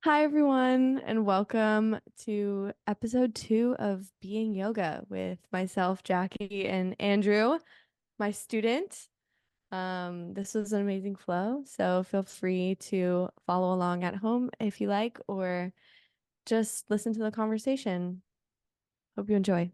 Hi, everyone, and welcome to episode 2 of Being Yoga with myself, Jackie, and Andrew, my student. This was an amazing flow, so feel free to follow along at home if you like, or just listen to the conversation. Hope you enjoy.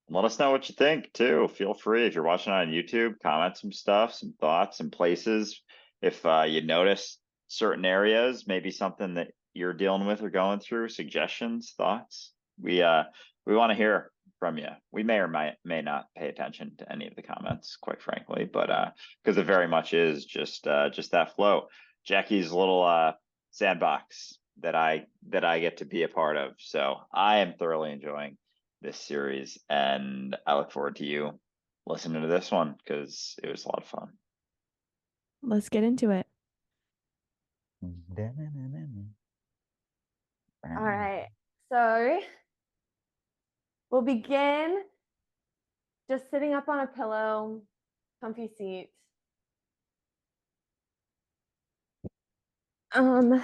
Let us know what you think too. Feel free if you're watching on YouTube, comment some stuff, some thoughts, some places. If you notice certain areas, maybe something that you're dealing with or going through, suggestions, thoughts. We want to hear from you. We may or may not pay attention to any of the comments, quite frankly, but because it very much is just that flow. Jackie's little sandbox that I get to be a part of. So I am thoroughly enjoying this series, and I look forward to you listening to this one because it was a lot of fun. Let's get into it. All right. So we'll begin just sitting up on a pillow, comfy seat. Um,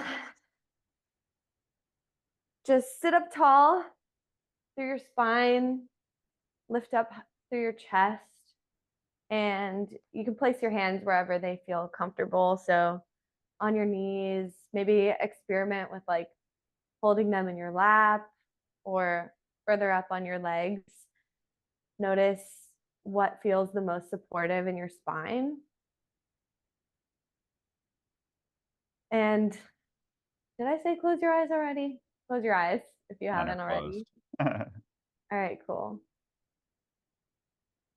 just sit up tall through your spine, lift up through your chest, and you can place your hands wherever they feel comfortable. So on your knees, maybe experiment with like holding them in your lap or further up on your legs. Notice what feels the most supportive in your spine. And did I say close your eyes already? Close your eyes if you Mine are haven't already. closed. All right, cool.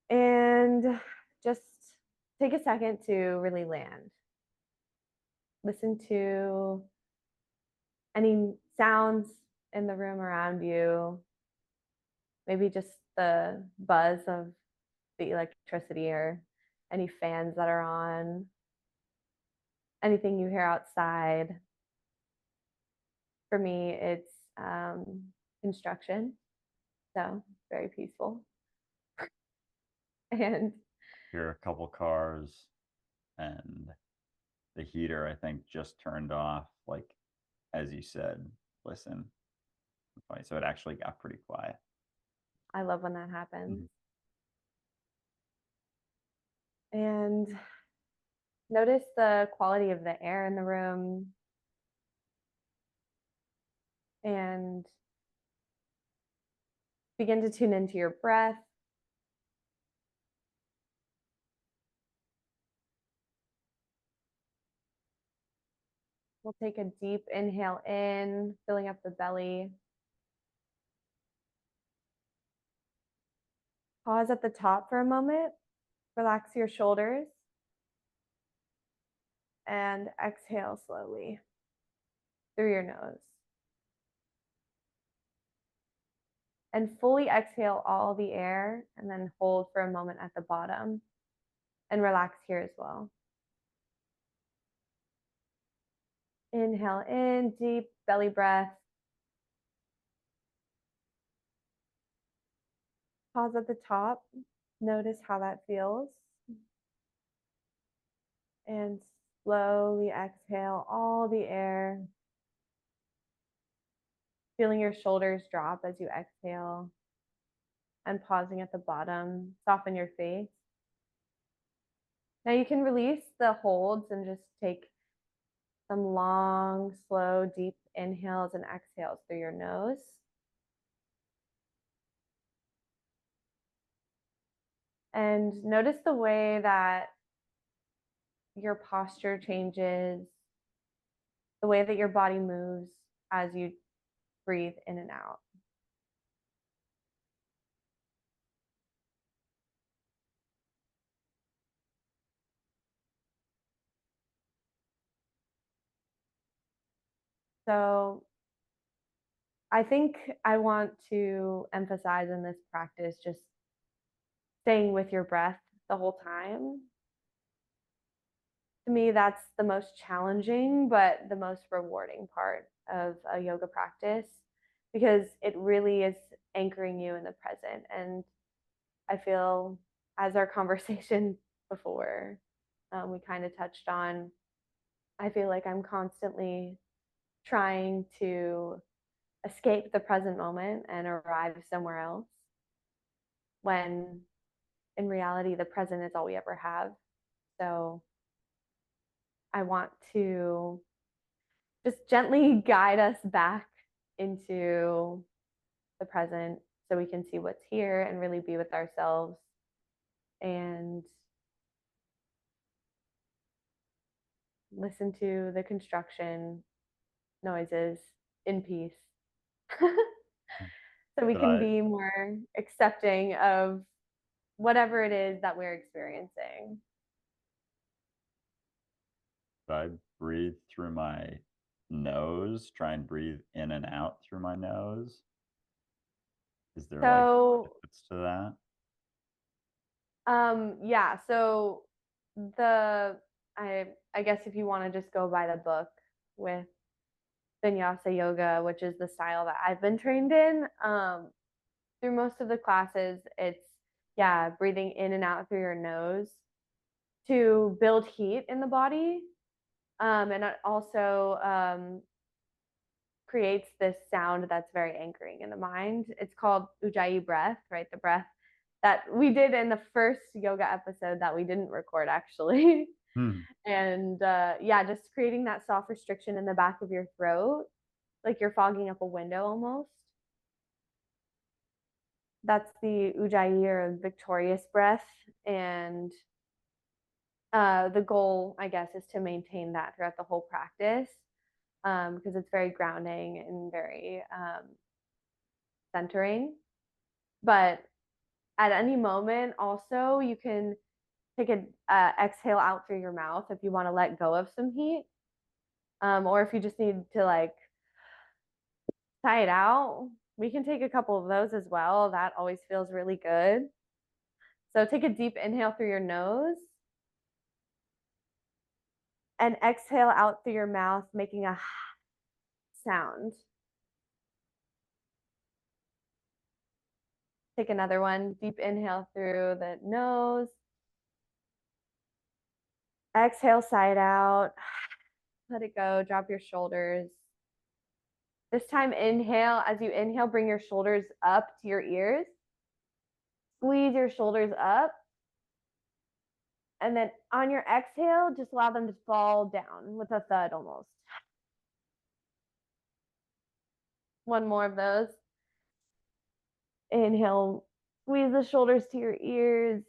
And just take a second to really land. Listen to any sounds in the room around you, maybe just the buzz of the electricity or any fans that are on, anything you hear outside. For me, it's construction, so very peaceful. And Here are a couple cars, and the heater, I think, just turned off. Like, as you said, listen. So it actually got pretty quiet. I love when that happens. Mhm. And notice the quality of the air in the room and begin to tune into your breath. We'll take a deep inhale in, filling up the belly. Pause at the top for a moment. Relax your shoulders and exhale slowly through your nose. And fully exhale all the air and then hold for a moment at the bottom and relax here as well. Inhale in, deep belly breath. Pause at the top. Notice how that feels. And slowly exhale all the air, feeling your shoulders drop as you exhale and pausing at the bottom. Soften your face. Now you can release the holds and just take some long, slow, deep inhales and exhales through your nose. And notice the way that your posture changes, the way that your body moves as you breathe in and out. So I think I want to emphasize in this practice just staying with your breath the whole time. To me, that's the most challenging, but the most rewarding part of a yoga practice because it really is anchoring you in the present. And I feel, as our conversation before we kind of touched on, I feel like I'm constantly trying to escape the present moment and arrive somewhere else when in reality the present is all we ever have. So I want to just gently guide us back into the present so we can see what's here and really be with ourselves and listen to the construction noises in peace. So we But can I be more accepting of whatever it is that we're experiencing. I breathe through my nose, try and breathe in and out through my nose. Is there like So, benefits to that? yeah, so the I guess if you want to just go by the book with Vinyasa yoga, which is the style that I've been trained in, through most of the classes, it's yeah, breathing in and out through your nose to build heat in the body. And it also creates this sound that's very anchoring in the mind. It's called Ujjayi breath, right? The breath that we did in the first yoga episode that we didn't record actually. Hmm. And yeah, just creating that soft restriction in the back of your throat, like you're fogging up a window almost. That's the Ujjayi or victorious breath. And the goal, I guess, is to maintain that throughout the whole practice because it's very grounding and very centering. But at any moment, also, you can take an exhale out through your mouth if you want to let go of some heat, or if you just need to like sigh it out. We can take a couple of those as well. That always feels really good. So take a deep inhale through your nose and exhale out through your mouth, making a sound. Take another one, deep inhale through the nose. Exhale, sigh it out. Let it go, drop your shoulders. This time, inhale. As you inhale, bring your shoulders up to your ears. Squeeze your shoulders up. And then on your exhale, just allow them to fall down with a thud almost. One more of those. Inhale, squeeze the shoulders to your ears.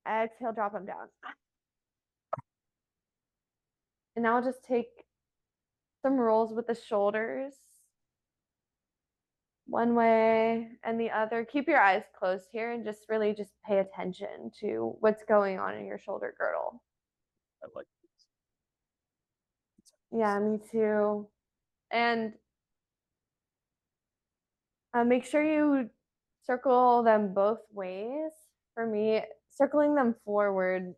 Exhale, drop them down. And now just take some rolls with the shoulders one way and the other. Keep your eyes closed here and just really just pay attention to what's going on in your shoulder girdle. I like Yeah, me too. And make sure you circle them both ways. For me, circling them forward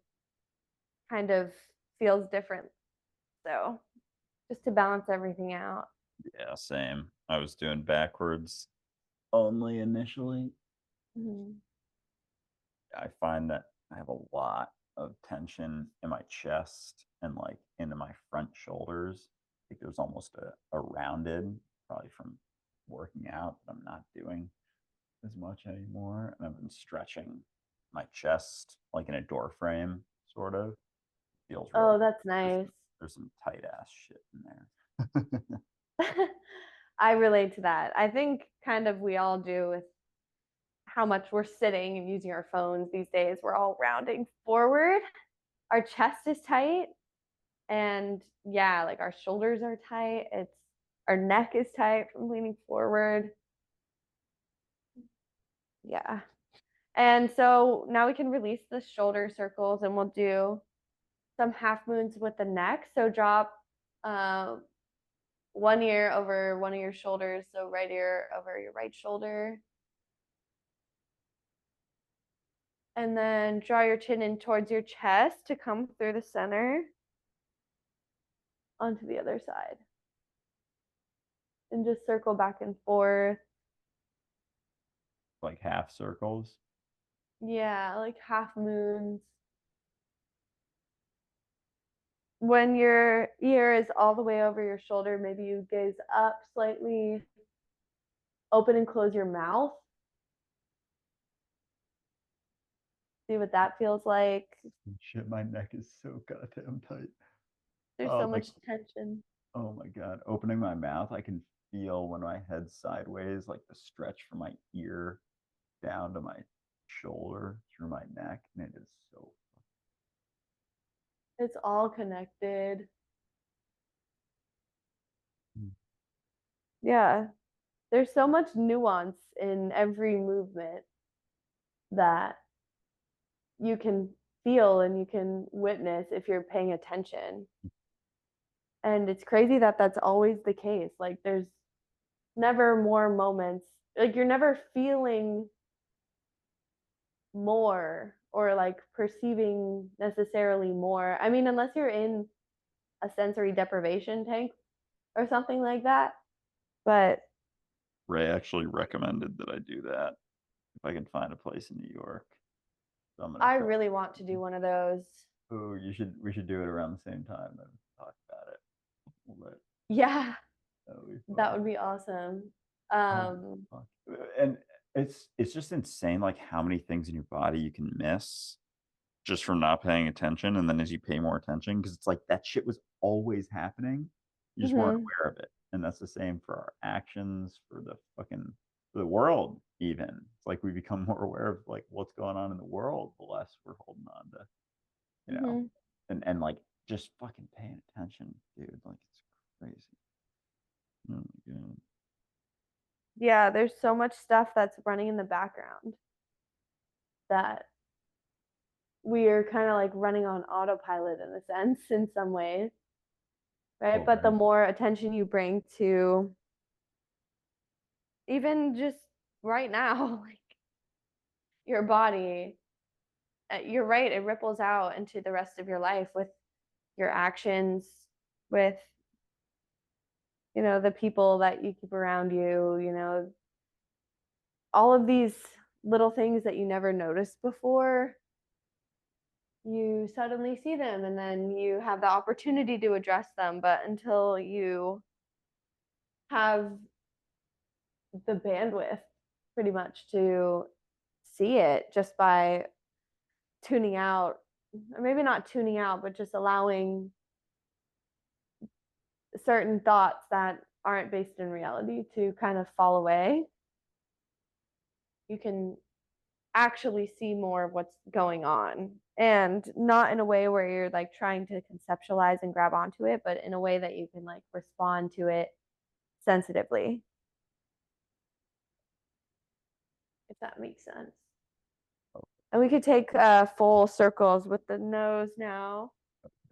kind of feels different. So just to balance everything out. yeah, same. I was doing backwards only initially. Mhm. I find that I have a lot of tension in my chest and like into my front shoulders. I think there's almost a rounded, probably from working out that I'm not doing as much anymore. And I've been stretching my chest like in a door frame, sort of. Feels really Oh, good. that's nice. There's some tight ass shit in there. I relate to that. I think kind of we all do with how much we're sitting and using our phones these days. We're all rounding forward. Our chest is tight. And yeah, like our shoulders are tight. It's our neck is tight from leaning forward. Yeah. And so now we can release the shoulder circles and we'll do some half moons with the neck. So drop uh, one ear over one of your shoulders. So right ear over your right shoulder. And then draw your chin in towards your chest to come through the center onto the other side. And just circle back and forth. Like half circles. Yeah, like half moons. when your ear is all the way over your shoulder, maybe you gaze up slightly, open and close your mouth. See what that feels like. Shit, my neck is so goddamn tight. There's Oh, so like, much tension. oh my God. Opening my mouth, I can feel when my head's sideways, like the stretch from my ear down to my shoulder through my neck. And it is so. It's all connected. Mm. Yeah. There's so much nuance in every movement that you can feel and you can witness if you're paying attention. And it's crazy that that's always the case. Like, there's never more moments, like, you're never feeling more or like perceiving necessarily more. I mean, unless you're in a sensory deprivation tank or something like that. But Ray actually recommended that I do that if I can find a place in New York. So I'm gonna I try. really want to do one of those. Oh, we should do it around the same time and talk about it. Yeah, That would be that fun. would be awesome. Oh, Um, fuck. And it's just insane, like how many things in your body you can miss just from not paying attention, and then as you pay more attention, because it's like that shit was always happening, you just weren't mhm, aware of it. And that's the same for our actions, for the fucking for the world even. It's like we become more aware of like what's going on in the world, the less we're holding on to, you know, mhm. and like just fucking paying attention, dude. Like it's crazy. Oh my God. Yeah, there's so much stuff that's running in the background that we're kind of like running on autopilot in a sense, in some ways, right? Oh, But the right. more attention you bring to even just right now, like your body, you're right, it ripples out into the rest of your life with your actions, with, the people that you keep around you, all of these little things that you never noticed before, you suddenly see them and then you have the opportunity to address them. But until you have the bandwidth pretty much to see it just by tuning out, or maybe not tuning out, but just allowing certain thoughts that aren't based in reality to kind of fall away, you can actually see more of what's going on, and not in a way where you're like trying to conceptualize and grab onto it, but in a way that you can like respond to it sensitively, if that makes sense. And we could take full circles with the nose now.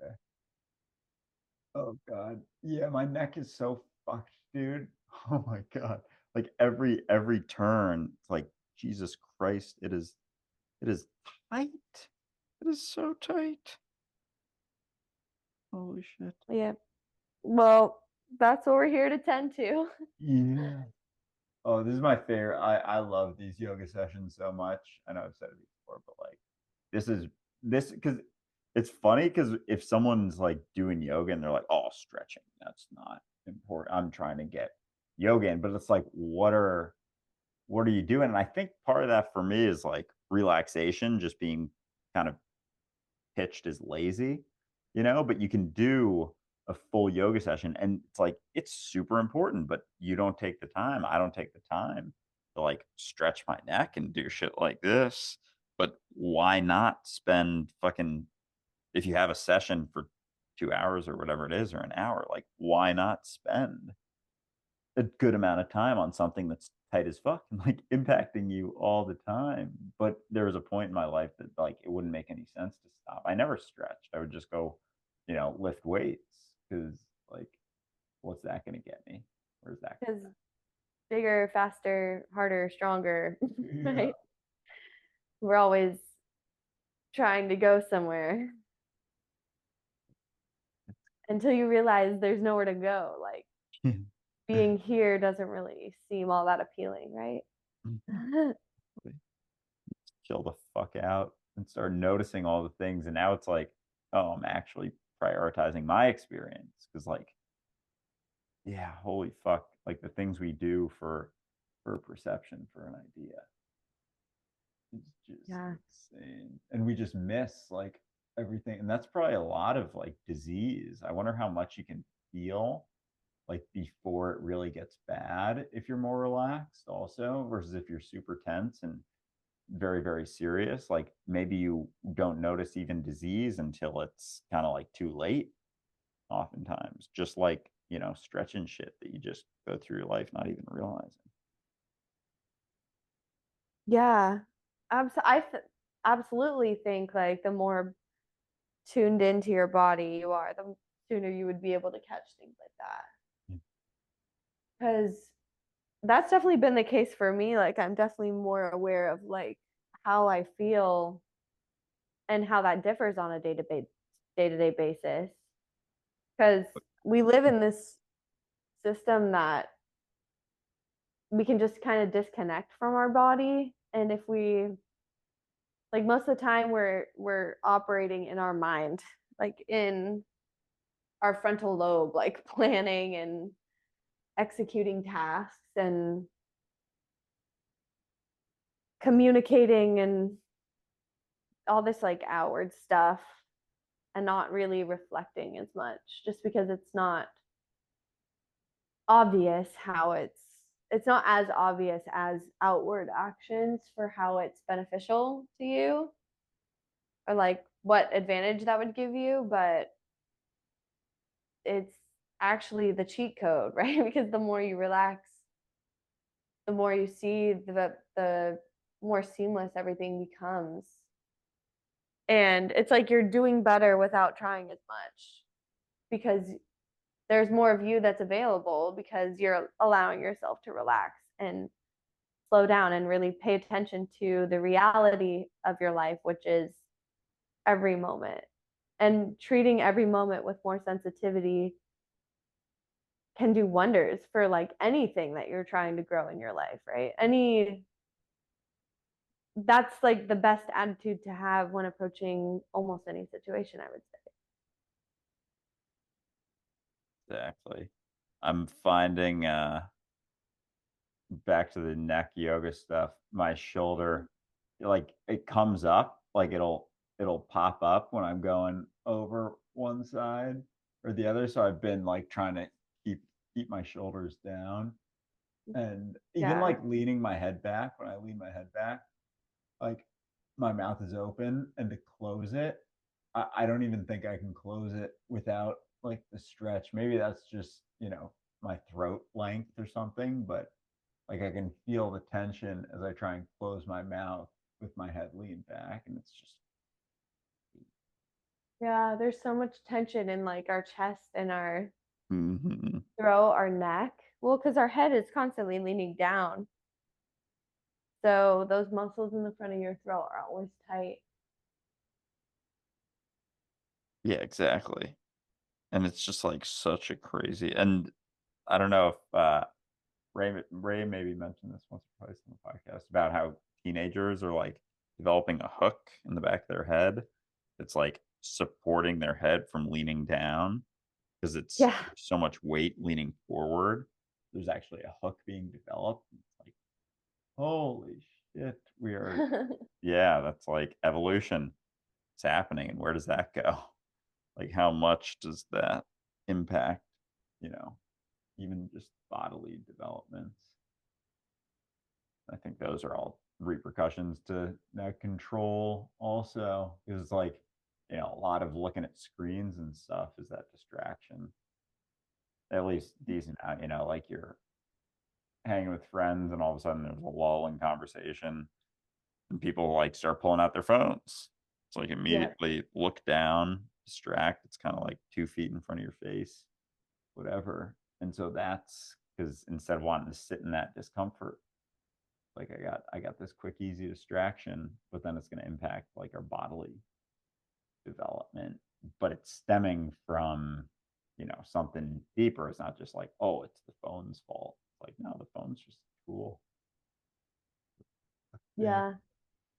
Okay. Oh God. Yeah, my neck is so fucked, dude. Oh my God. Like every turn, it's like Jesus Christ, it is tight. It is so tight. Holy shit. Yeah, well, that's what we're here to tend to. Yeah. Oh, this is my favorite. I love these yoga sessions so much. I know I've said it before, but like this is this because it's funny because if someone's like doing yoga and they're like, oh, stretching, that's not important. I'm trying to get yoga in, but it's like, what are you doing? And I think part of that for me is like relaxation, just being kind of pitched as lazy, but you can do a full yoga session and it's like it's super important, but you don't take the time. I don't take the time to like stretch my neck and do shit like this. But why not spend fucking if you have a session for 2 hours or whatever it is or an hour, like why not spend a good amount of time on something that's tight as fuck and like impacting you all the time. But there was a point in my life that like it wouldn't make any sense to stop. I never stretched. I would just go, lift weights because like what's that gonna get me? Where's that Because bigger, faster, harder, stronger, gonna right? We're always trying to go somewhere until you realize there's nowhere to go. Like, Yeah. being here doesn't really seem all that appealing, right? Chill the fuck out and start noticing all the things. And now it's like, oh, I'm actually prioritizing my experience. Cause like, yeah, holy fuck, like the things we do for perception, for an idea. It's just Yeah. insane. And we just miss like everything. And that's probably a lot of like disease. I wonder how much you can feel like before it really gets bad if you're more relaxed also, versus if you're super tense and very, very serious. Like maybe you don't notice even disease until it's kind of like too late, oftentimes, just like, you know, stretching shit that you just go through your life not even realizing. Yeah. Absolutely think like the more tuned into your body you are, the sooner you would be able to catch things like that. Because that's definitely been the case for me. Like I'm definitely more aware of like how I feel and how that differs on a day-to-day basis. Because we live in this system that we can just kind of disconnect from our body. And if we like most of the time we're operating in our mind, like in our frontal lobe, like planning and executing tasks and communicating and all this like outward stuff and not really reflecting as much just because it's not obvious how it's not as obvious as outward actions for how it's beneficial to you or like what advantage that would give you, but it's actually the cheat code, right? Because the more you relax, the more you see the more seamless everything becomes. And it's like you're doing better without trying as much because there's more of you that's available because you're allowing yourself to relax and slow down and really pay attention to the reality of your life, which is every moment. And treating every moment with more sensitivity can do wonders for like anything that you're trying to grow in your life, right? That's like the best attitude to have when approaching almost any situation, I would say. Exactly. I'm finding back to the neck yoga stuff, my shoulder, like it comes up, like it'll pop up when I'm going over one side or the other. So I've been like trying to keep my shoulders down, and even Yeah. like leaning my head back. When I lean my head back, like my mouth is open, and to close it, I don't even think I can close it without like the stretch. Maybe that's just, you know, my throat length or something, but like I can feel the tension as I try and close my mouth with my head leaned back, and it's just Yeah, there's so much tension in like our chest and our mm-hmm. throat, our neck. Well, because our head is constantly leaning down. So those muscles in the front of your throat are always tight. Yeah, exactly. And it's just like such a crazy, and I don't know if Ray maybe mentioned this once or twice on the podcast about how teenagers are like developing a hook in the back of their head. It's like supporting their head from leaning down because it's Yeah. so much weight leaning forward. There's actually a hook being developed. It's like, holy shit, we are, yeah, that's like evolution. It's happening. And where does that go? Like, how much does that impact, you know, even just bodily developments? I think those are all repercussions to neck control also, because like, you know, a lot of looking at screens and stuff is that distraction. At least decent, you know, like you're hanging with friends and all of a sudden there's a lull in conversation and people like start pulling out their phones. It's like Yeah. immediately look down, distract. It's kind of like 2 feet in front of your face, whatever. And so that's because instead of wanting to sit in that discomfort, like I got this quick, easy distraction, but then it's going to impact like our bodily development. But it's stemming from, you know, something deeper. It's not just like, oh, it's the phone's fault. It's like, no, the phone's just a tool. Yeah.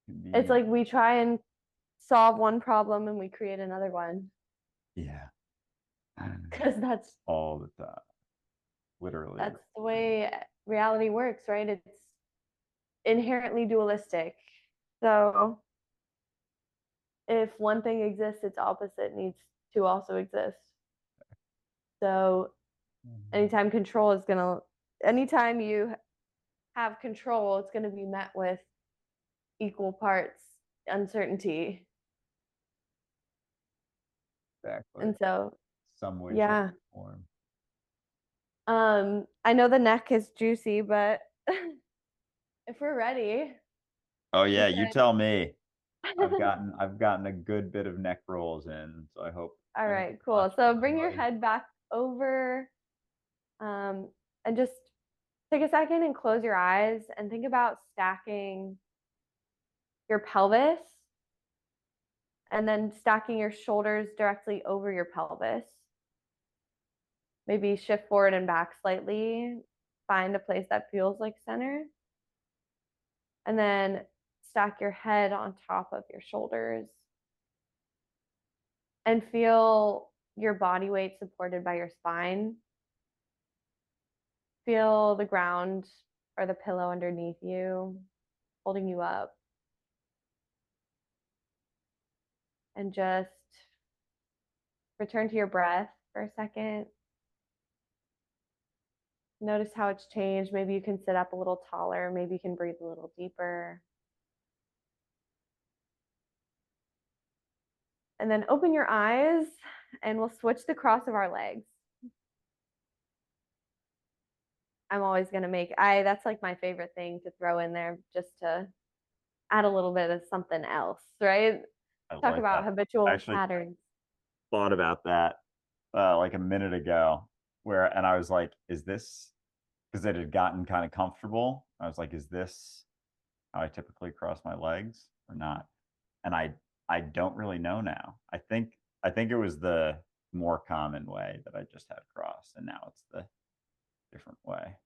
It's Convenient. like we try and solve one problem and we create another one. Yeah. because All the time. Literally. that's the way reality works, right? It's inherently dualistic. So if one thing exists, its opposite needs to also exist. So anytime anytime you have control, it's going to be met with equal parts uncertainty. Exactly. And so, Some way, shape, yeah. or form. I know the neck is juicy, but if we're ready, Oh we yeah, you can. tell me. I've gotten a good bit of neck rolls in, so I hope. All I hope right, it's cool. not So too bring your much. head back over, and just take a second and close your eyes and think about stacking your pelvis and then stacking your shoulders directly over your pelvis. Maybe shift forward and back slightly. Find a place that feels like center. And then stack your head on top of your shoulders. And feel your body weight supported by your spine. Feel the ground or the pillow underneath you holding you up. And just return to your breath for a second. Notice how it's changed. Maybe you can sit up a little taller. Maybe you can breathe a little deeper. And then open your eyes and we'll switch the cross of our legs. I'm always going to that's like my favorite thing to throw in there just to add a little bit of something else, right? I Talk like about that. I habitual actually patterns. thought about that like a minute ago, and I was like, is this because it had gotten kind of comfortable? I was like, is this how I typically cross my legs or not? And I don't really know now. I think it was the more common way that I just had crossed, and now it's the different way.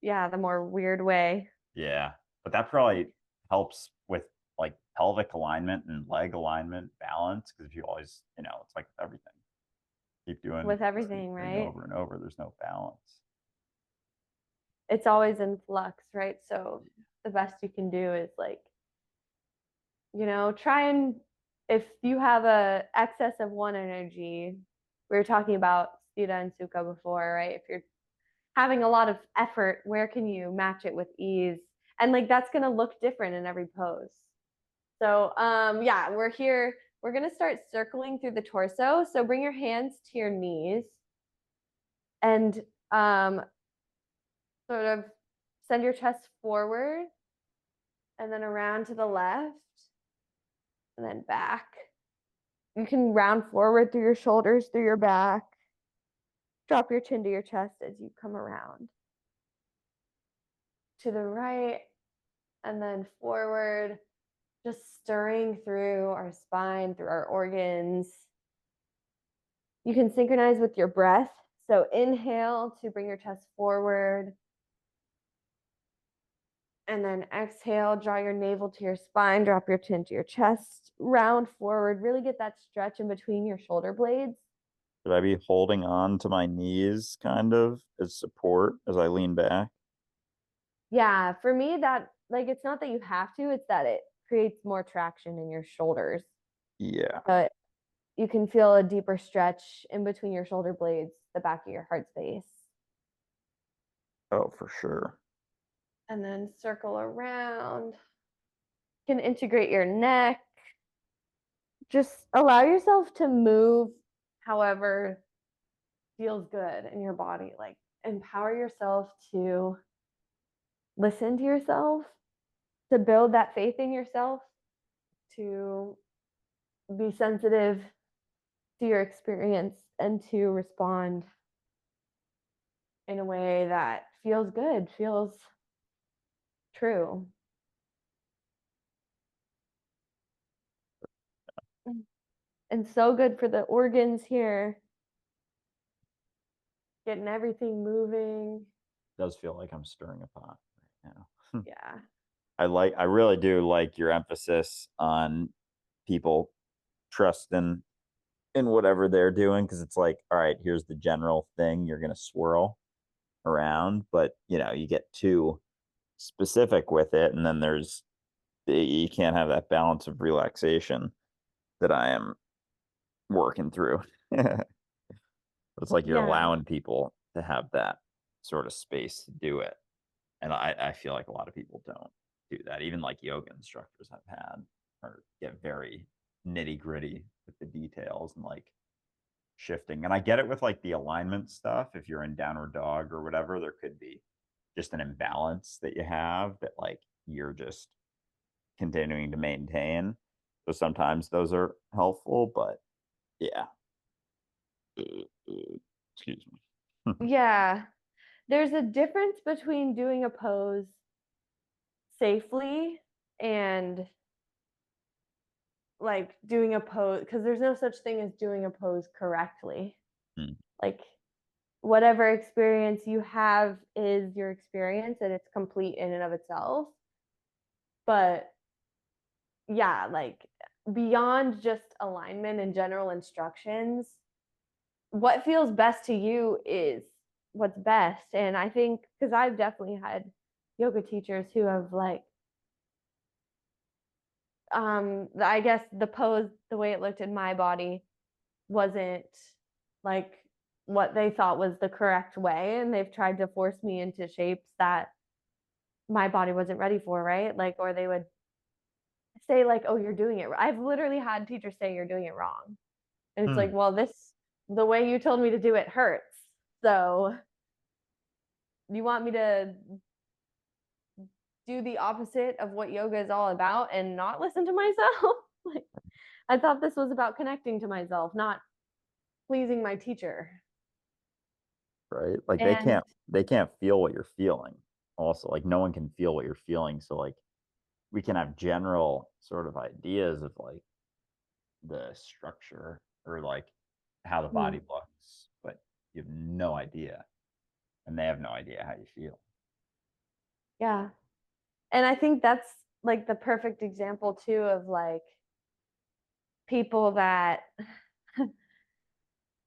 Yeah, the more weird way. Yeah, but that probably helps with like pelvic alignment and leg alignment balance, because if you always, it's like with everything. Keep doing With the same everything, thing right? over and over, there's no balance. It's always in flux, right? So the best you can do is like, try and if you have a excess of one energy, we were talking about Sthita and Sukha before, right? If you're having a lot of effort, where can you match it with ease? And like that's gonna look different in every pose. So yeah, we're here. We're gonna start circling through the torso. So bring your hands to your knees and sort of send your chest forward and then around to the left and then back. You can round forward through your shoulders, through your back. Drop your chin to your chest as you come around. To the right and then forward, just stirring through our spine, through our organs. You can synchronize with your breath. So inhale to bring your chest forward. And then exhale, draw your navel to your spine, drop your chin to your chest, round forward, really get that stretch in between your shoulder blades. Should I be holding on to my knees kind of as support as I lean back? Yeah, for me, that like it's not that you have to, it's that it creates more traction in your shoulders. Yeah. But you can feel a deeper stretch in between your shoulder blades, the back of your heart space. Oh, for sure. And then circle around. You can integrate your neck. Just allow yourself to move however feels good in your body. Like empower yourself to listen to yourself, to build that faith in yourself, to be sensitive to your experience and to respond in a way that feels good, feels true. And so good for the organs here. Getting everything moving. It does feel like I'm stirring a pot right now. Yeah. I really do like your emphasis on people trusting in whatever they're doing, because it's like, all right, here's the general thing you're gonna swirl around, but you get too specific with it, and then you can't have that balance of relaxation that I am working through. It's like you're Yeah. allowing people to have that sort of space to do it. And I feel like a lot of people don't do that. Even like yoga instructors I've had or get very nitty gritty with the details and like shifting. And I get it with like the alignment stuff. If you're in downward dog or whatever, there could be just an imbalance that you have that like you're just continuing to maintain. So sometimes those are helpful, but yeah. Excuse me. Yeah. There's a difference between doing a pose safely and like doing a pose, because there's no such thing as doing a pose correctly. Mm. Like whatever experience you have is your experience and it's complete in and of itself. But yeah, like beyond just alignment and general instructions, what feels best to you is what's best. And I think because I've definitely had yoga teachers who have like I guess the pose, the way it looked in my body wasn't like what they thought was the correct way, and they've tried to force me into shapes that my body wasn't ready for, right? Like, or they would say like, oh, you're doing it. I've literally had teachers say you're doing it wrong, and it's like, well, the way you told me to do it hurts, so you want me to do the opposite of what yoga is all about and not listen to myself? Like, I thought this was about connecting to myself, not pleasing my teacher. Right? Like And they can't feel what you're feeling. Also, like no one can feel what you're feeling. So like we can have general sort of ideas of like the structure or like how the body looks, but you have no idea. And they have no idea how you feel. yeah. And I think that's like the perfect example too of like people that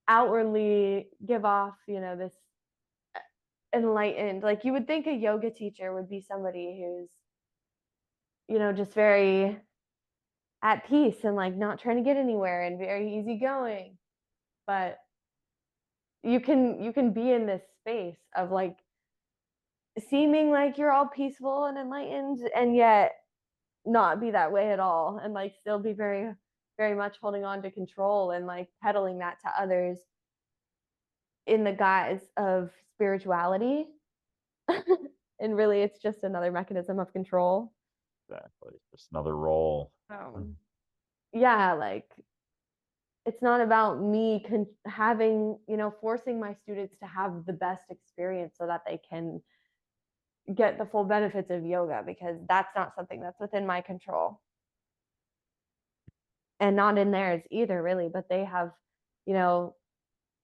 outwardly give off, this enlightened, like you would think a yoga teacher would be somebody who's, just very at peace and like not trying to get anywhere and very easygoing. But you can be in this space of like seeming like you're all peaceful and enlightened and yet not be that way at all, and like still be very very much holding on to control and like peddling that to others in the guise of spirituality. And really it's just another mechanism of control. Exactly. Just another role. Yeah, like it's not about me having, forcing my students to have the best experience so that they can get the full benefits of yoga, because that's not something that's within my control and not in theirs either, really. But they have, you know,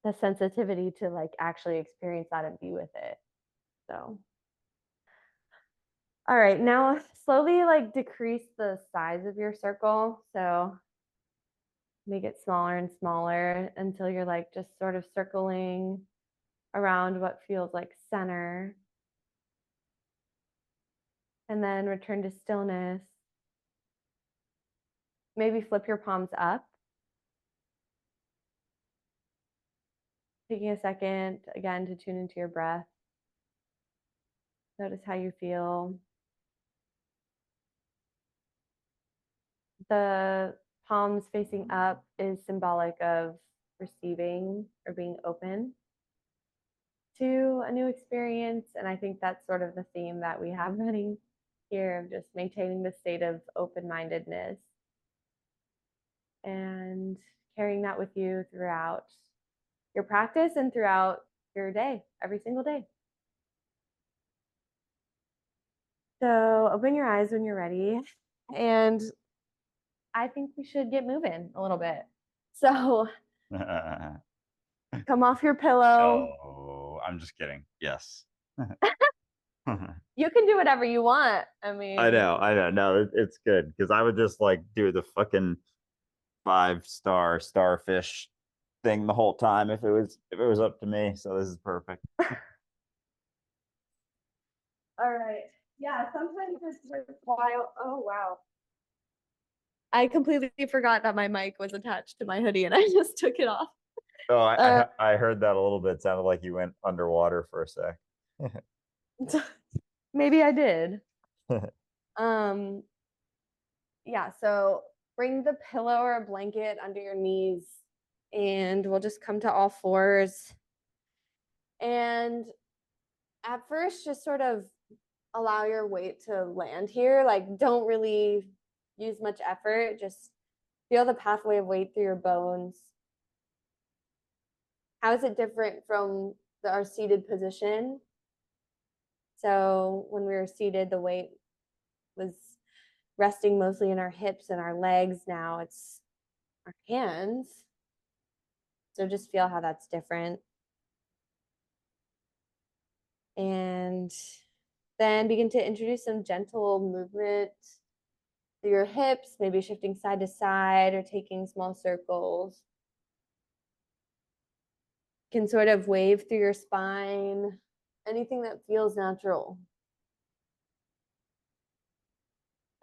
the sensitivity to like actually experience that and be with it. So, all right, now slowly like decrease the size of your circle. So, make it smaller and smaller until you're like just sort of circling around what feels like center. And then return to stillness. Maybe flip your palms up. Taking a second again to tune into your breath. Notice how you feel. The palms facing up is symbolic of receiving or being open to a new experience. And I think that's sort of the theme that we have running here, of just maintaining the state of open-mindedness and carrying that with you throughout your practice and throughout your day, every single day. So open your eyes when you're ready. And I think we should get moving a little bit. So come off your pillow. Oh, I'm just kidding. Yes. You can do whatever you want. I I mean, know. No, it's good because I would just like do the fucking 5-star starfish thing the whole time if it was up to me. So this is perfect. All right. Yeah, sometimes it's worthwhile. Oh, wow. I completely forgot that my mic was attached to my hoodie and I just took it off. Oh, Uh, I heard that a little bit. It sounded like you went underwater for a sec. maybe I did. Um, yeah, so bring the pillow or a blanket under your knees and we'll just come to all fours. And at first, just sort of allow your weight to land here. Like, don't really use much effort. Just feel the pathway of weight through your bones. How is it different from our seated position? So when we were seated, the weight was resting mostly in our hips and our legs. Now it's our hands. So just feel how that's different. And then begin to introduce some gentle movement through your hips, maybe shifting side to side or taking small circles. You can sort of wave through your spine, anything that feels natural.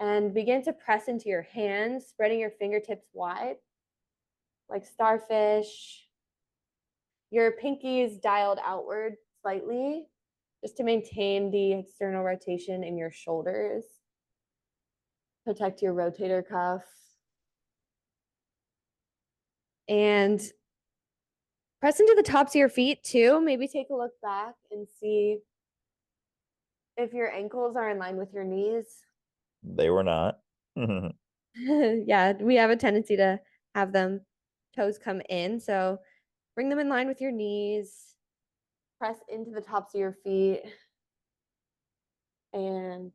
And begin to press into your hands, spreading your fingertips wide, like starfish. Your pinky is dialed outward slightly, just to maintain the external rotation in your shoulders. Protect your rotator cuff. And press into the tops of your feet too. Maybe take a look back and see if your ankles are in line with your knees. They were not. Yeah, we have a tendency to have them toes come in. So bring them in line with your knees. Press into the tops of your feet. And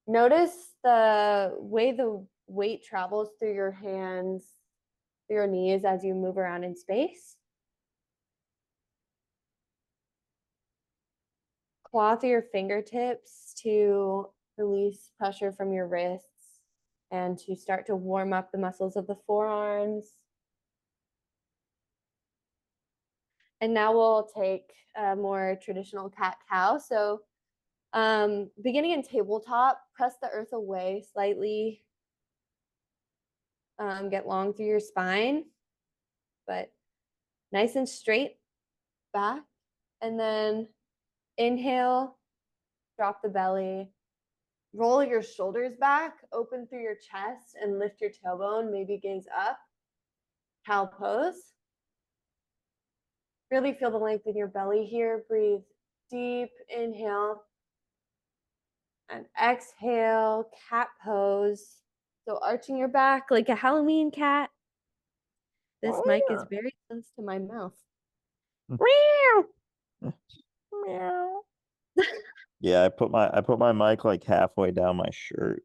notice the way the weight travels through your hands, through your knees as you move around in space. Claw through your fingertips to release pressure from your wrists and to start to warm up the muscles of the forearms. And now we'll take a more traditional cat-cow. So beginning in tabletop, press the earth away slightly. Get long through your spine, but nice and straight back. And then inhale, drop the belly. Roll your shoulders back, open through your chest, and lift your tailbone. Maybe gaze up. Cow pose. Really feel the length in your belly here. Breathe deep. Inhale. And exhale, cat pose. So arching your back like a Halloween cat. This mic is very close to my mouth. Meow. Yeah, I put my mic like halfway down my shirt.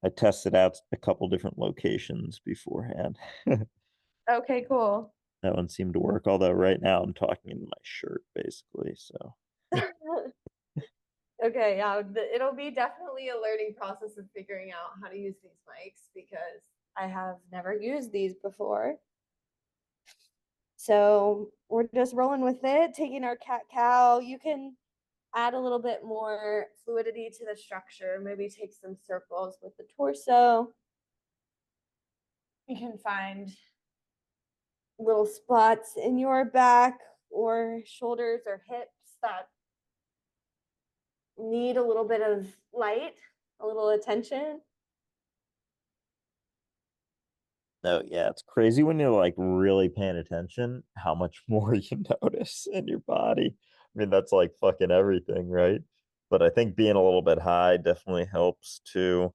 I tested out a couple different locations beforehand. Okay, cool. That one seemed to work, although right now I'm talking in my shirt basically. So Okay, yeah, it'll be definitely a learning process of figuring out how to use these mics because I have never used these before. So we're just rolling with it, taking our cat-cow. You can add a little bit more fluidity to the structure, maybe take some circles with the torso. You can find little spots in your back or shoulders or hips that need a little bit of light, a little attention. no, yeah, it's crazy when you're like really paying attention how much more you notice in your body. I mean, that's like fucking everything, right? But I think being a little bit high definitely helps too.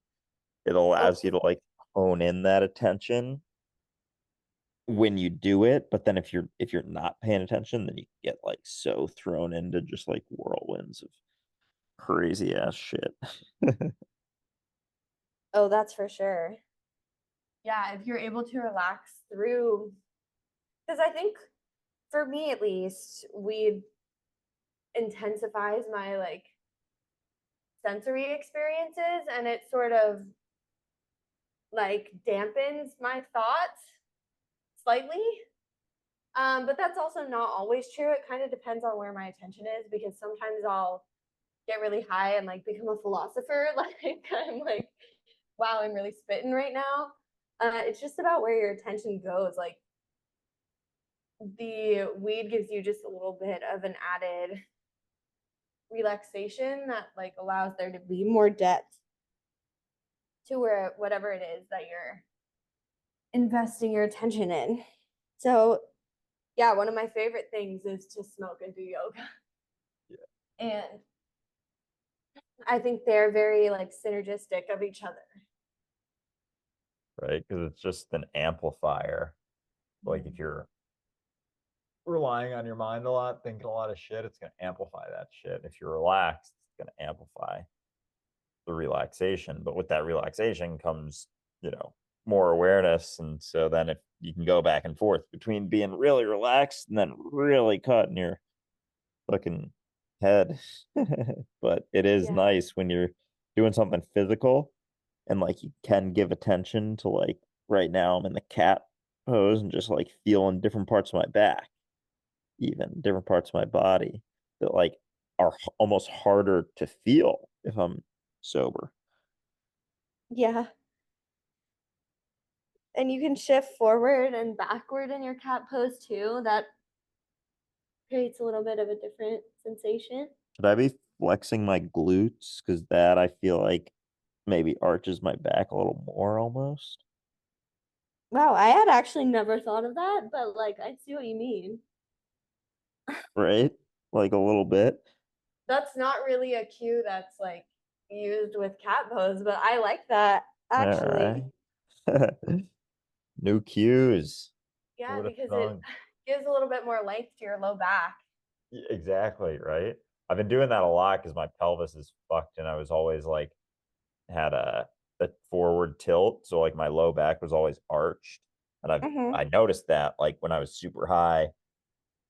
It allows you to like hone in that attention when you do it, but then if you're not paying attention, then you get like so thrown into just like whirlwinds of crazy ass shit. Oh, that's for sure. Yeah, if you're able to relax through, because I think for me at least, weed intensifies my like sensory experiences and it sort of like dampens my thoughts slightly. But that's also not always true. It kind of depends on where my attention is, because sometimes I'll get really high and like become a philosopher. Like I'm like, wow, I'm really spitting right now. It's just about where your attention goes. Like the weed gives you just a little bit of an added relaxation that like allows there to be more depth to where whatever it is that you're investing your attention in. So yeah, one of my favorite things is to smoke and do yoga. Yeah. And I think they're very like synergistic of each other. Right, because it's just an amplifier. Like if you're relying on your mind a lot, thinking a lot of shit, it's going to amplify that shit. If you're relaxed, it's going to amplify the relaxation. But with that relaxation comes, more awareness. And so then if you can go back and forth between being really relaxed and then really caught in your fucking head. But it is Yeah. nice when you're doing something physical and like you can give attention to like right now I'm in the cat pose and just like feeling different parts of my back, even different parts of my body that like are almost harder to feel if I'm sober. Yeah. And you can shift forward and backward in your cat pose too. That creates a little bit of a different sensation. Should I be flexing my glutes? Because that I feel like maybe arches my back a little more almost, Wow, I had actually never thought of that, but like I see what you mean. right? Like a little bit. That's not really a cue that's like used with cat pose, but I like that actually. All right. New cues. Who Yeah, would have because it thunk? gives a little bit more length to your low back. Exactly, right? I've been doing that a lot because my pelvis is fucked and I was always like had a forward tilt. So like my low back was always arched. And I Mm-hmm. noticed that like when I was super high,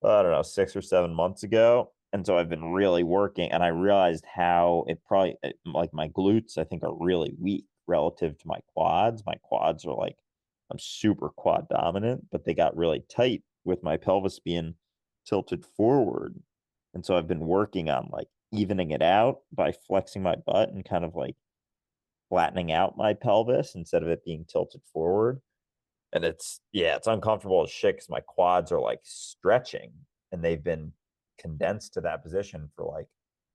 I don't know, 6 or 7 months ago. And so I've been really working and I realized how like my glutes, I think, are really weak relative to my quads. My quads are like, I'm super quad dominant, but they got really tight with my pelvis being tilted forward. And so I've been working on like evening it out by flexing my butt and kind of like flattening out my pelvis instead of it being tilted forward. And it's uncomfortable as shit because my quads are like stretching and they've been condensed to that position for like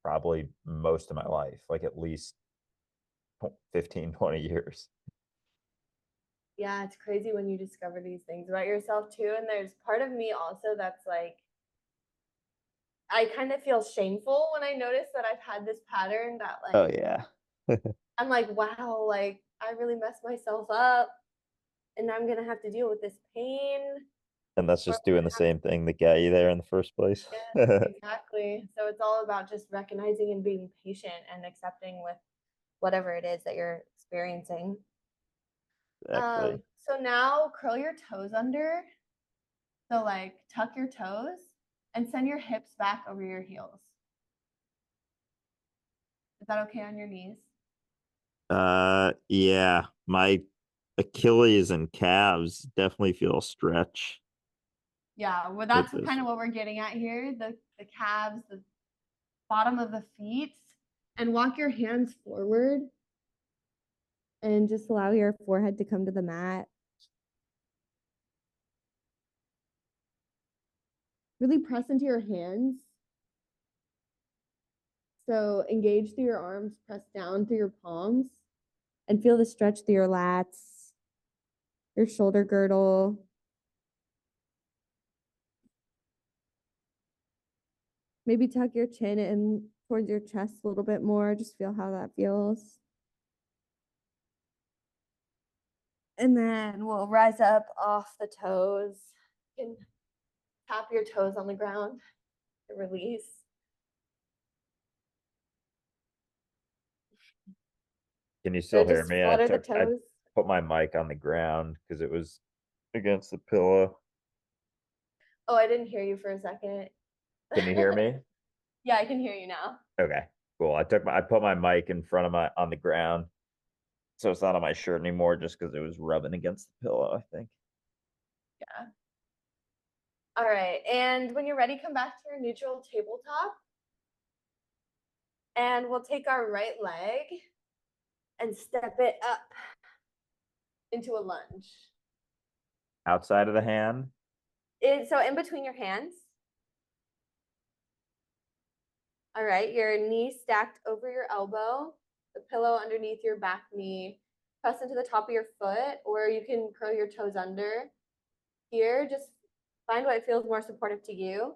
probably most of my life, like at least 15, 20 years. Yeah, it's crazy when you discover these things about yourself too. And there's part of me also that's like, I kind of feel shameful when I notice that I've had this pattern that Oh like, yeah. I'm like, wow, like I really messed myself up and I'm gonna have to deal with this pain. And that's Or just doing the same thing that got you there in the first place. yes, exactly. So it's all about just recognizing and being patient and accepting with whatever it is that you're experiencing. Exactly. So now curl your toes under. So like tuck your toes and send your hips back over your heels. Is that okay on your knees? Yeah, my Achilles and calves definitely feel a stretch Yeah, well, with that's this. kind of what we're getting at here. The calves, the bottom of the feet, and walk your hands forward and just allow your forehead to come to the mat. Really press into your hands. So engage through your arms, press down through your palms, and feel the stretch through your lats, your shoulder girdle. Maybe tuck your chin in towards your chest a little bit more. Just feel how that feels. And then we'll rise up off the toes. You can tap your toes on the ground to release. Can you So still hear just me? flutter the I toes. put my mic on the ground because it was against the pillow. Oh, I didn't hear you for a second. Can you hear me? Yeah, I can hear you now. Okay, cool. I put my mic in front of my on the ground, so it's not on my shirt anymore just because it was rubbing against the pillow, I think. Yeah. All right, and when you're ready, come back to your neutral tabletop. And we'll take our right leg and step it up into a lunge. Outside of the hand. So in between your hands. All right, your knee stacked over your elbow, the pillow underneath your back knee. Press into the top of your foot, or you can curl your toes under. Here, just find what feels more supportive to you.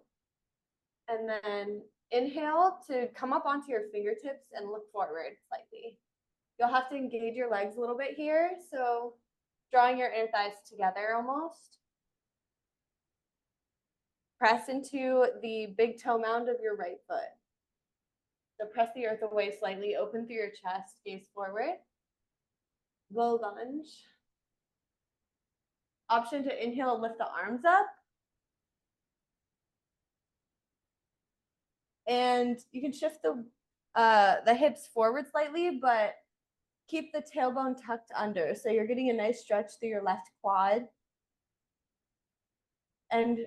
And then inhale to come up onto your fingertips and look forward slightly. You'll have to engage your legs a little bit here. So drawing your inner thighs together almost. Press into the big toe mound of your right foot. So press the earth away slightly, open through your chest, gaze forward. Low lunge. Option to inhale, lift the arms up. And you can shift the hips forward slightly, but keep the tailbone tucked under. So you're getting a nice stretch through your left quad. And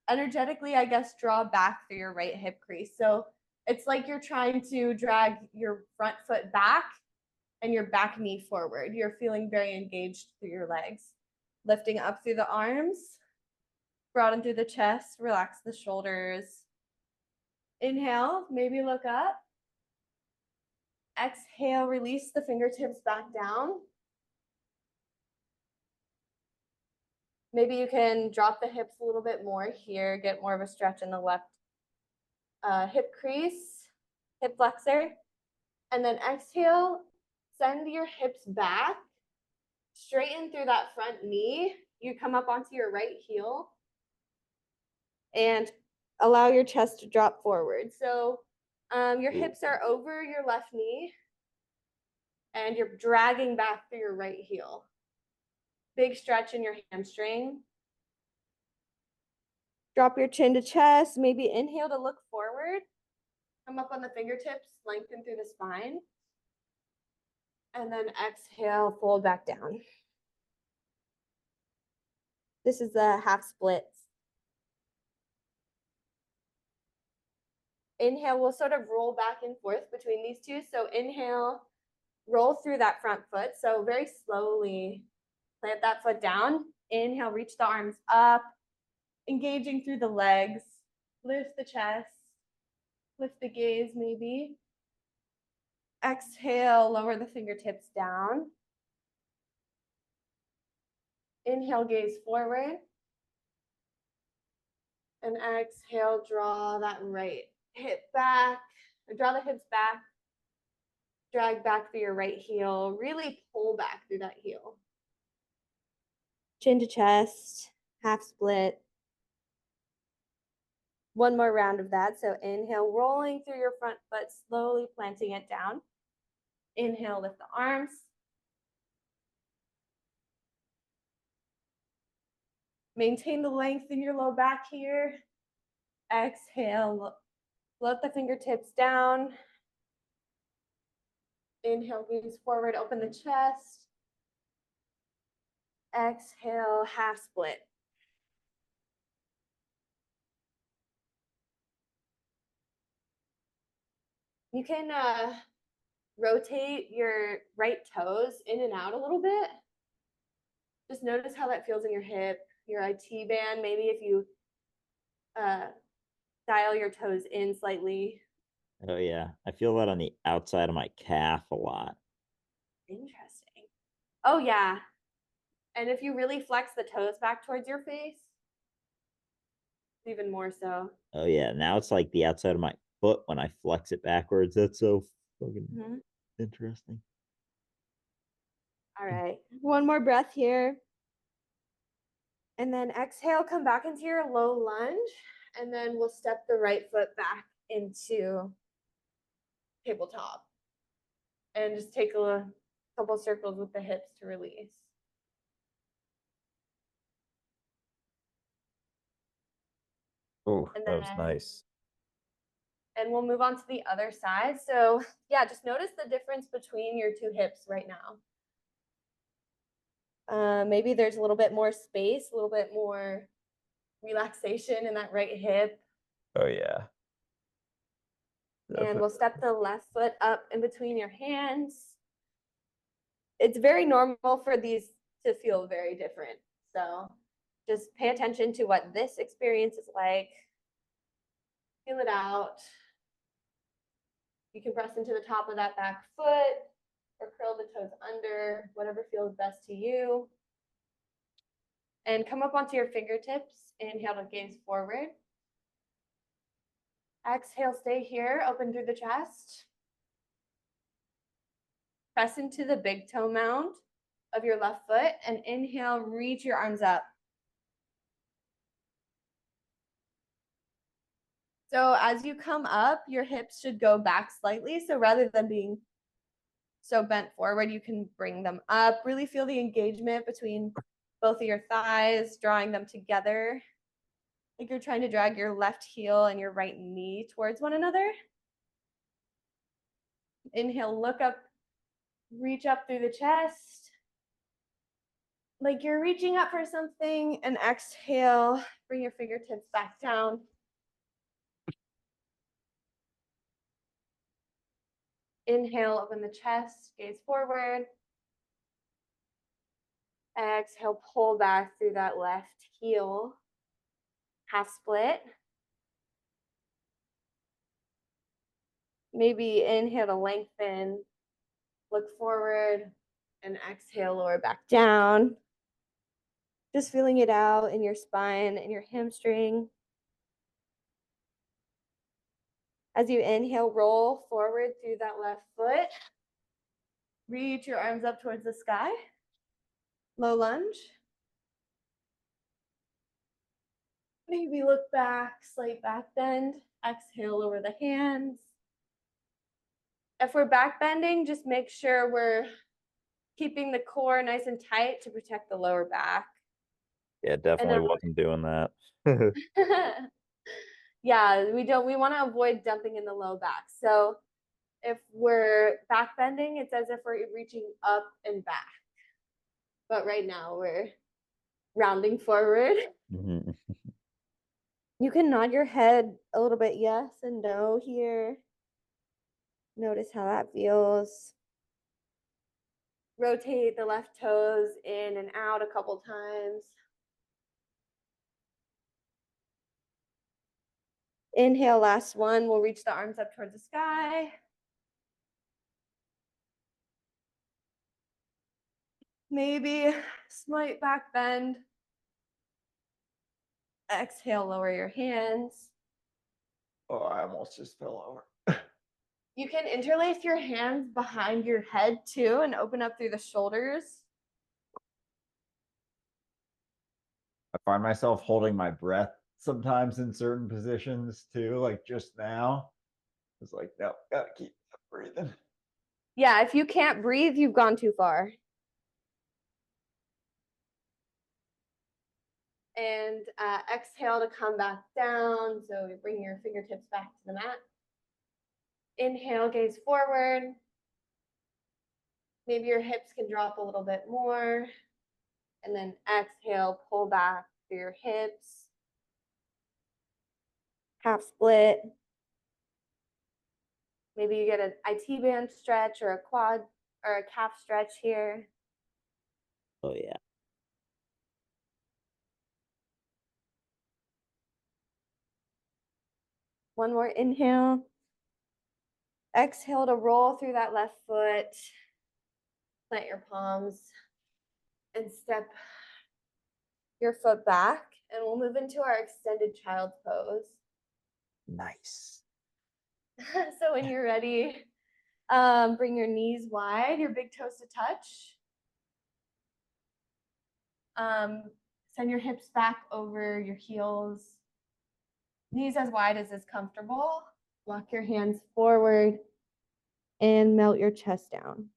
energetically, I guess, draw back through your right hip crease. So it's like you're trying to drag your front foot back and your back knee forward. You're feeling very engaged through your legs. Lifting up through the arms, broaden through the chest, relax the shoulders. Inhale, maybe look up. Exhale, release the fingertips back down. Maybe you can drop the hips a little bit more here, get more of a stretch in the left hip crease, hip flexor. And then exhale, send your hips back, straighten through that front knee. You come up onto your right heel and allow your chest to drop forward. So your hips are over your left knee and you're dragging back through your right heel. Big stretch in your hamstring. Drop your chin to chest, maybe inhale to look forward. Come up on the fingertips, lengthen through the spine. And then exhale, fold back down. This is the half splits. Inhale, we'll sort of roll back and forth between these two. So inhale, roll through that front foot. So very slowly plant that foot down. Inhale, reach the arms up, engaging through the legs. Lift the chest, lift the gaze maybe. Exhale, lower the fingertips down. Inhale, gaze forward. And exhale, draw that right hip back, or draw the hips back. Drag back through your right heel. Really pull back through that heel. Chin to chest, half split. One more round of that. So inhale, rolling through your front foot, slowly planting it down. Inhale, lift the arms. Maintain the length in your low back here. Exhale, float the fingertips down. Inhale, gaze forward, open the chest. Exhale, half split. You can rotate your right toes in and out a little bit. Just notice how that feels in your hip, your IT band. Maybe if you dial your toes in slightly. Oh yeah, I feel that on the outside of my calf a lot. Interesting. Oh yeah. And if you really flex the toes back towards your face, even more so. Oh yeah, now it's like the outside of my foot when I flex it backwards. That's so fucking interesting. All right. One more breath here. And then exhale, come back into your low lunge. And then we'll step the right foot back into tabletop. And just take a couple circles with the hips to release. Oh, And that was then- nice. And we'll move on to the other side. So yeah, just notice the difference between your two hips right now. Maybe there's a little bit more space, a little bit more relaxation in that right hip. Oh yeah. And we'll step the left foot up in between your hands. It's very normal for these to feel very different. So just pay attention to what this experience is like. Feel it out. You can press into the top of that back foot or curl the toes under, whatever feels best to you. And come up onto your fingertips. Inhale to gaze forward. Exhale, stay here, open through the chest. Press into the big toe mound of your left foot and inhale, reach your arms up. So as you come up, your hips should go back slightly. So rather than being so bent forward, you can bring them up. Really feel the engagement between both of your thighs, drawing them together. Like you're trying to drag your left heel and your right knee towards one another. Inhale, look up, reach up through the chest. Like you're reaching up for something, and exhale, bring your fingertips back down. Inhale, open the chest, gaze forward. Exhale, pull back through that left heel. Half split. Maybe inhale to lengthen, look forward, and exhale, lower back down. Just feeling it out in your spine and your hamstring. As you inhale, roll forward through that left foot. Reach your arms up towards the sky. Low lunge. Maybe look back, slight back bend. Exhale, lower the hands. If we're back bending, just make sure we're keeping the core nice and tight to protect the lower back. Yeah, definitely wasn't doing that. Yeah, we want to avoid dumping in the low back. So if we're back bending, it's as if we're reaching up and back. But right now we're rounding forward. Mhm. You can nod your head a little bit yes and no here. Notice how that feels. Rotate the left toes in and out a couple times. Inhale, last one. We'll reach the arms up towards the sky. Maybe slight back bend. Exhale, lower your hands. Oh, I almost just fell over. You can interlace your hands behind your head too and open up through the shoulders. I find myself holding my breath sometimes in certain positions too, like just now. It's like, no, gotta keep breathing. Yeah, if you can't breathe, you've gone too far. And exhale to come back down. So you bring your fingertips back to the mat. Inhale, gaze forward. Maybe your hips can drop a little bit more. And then exhale, pull back through your hips. Half split. Maybe you get an IT band stretch or a quad or a calf stretch here. Oh yeah. One more inhale. Exhale to roll through that left foot. Plant your palms and step your foot back. And we'll move into our extended child's pose. Nice. So when you're ready, bring your knees wide, your big toes to touch. Send your hips back over your heels. Knees as wide as is comfortable. Walk your hands forward and melt your chest down.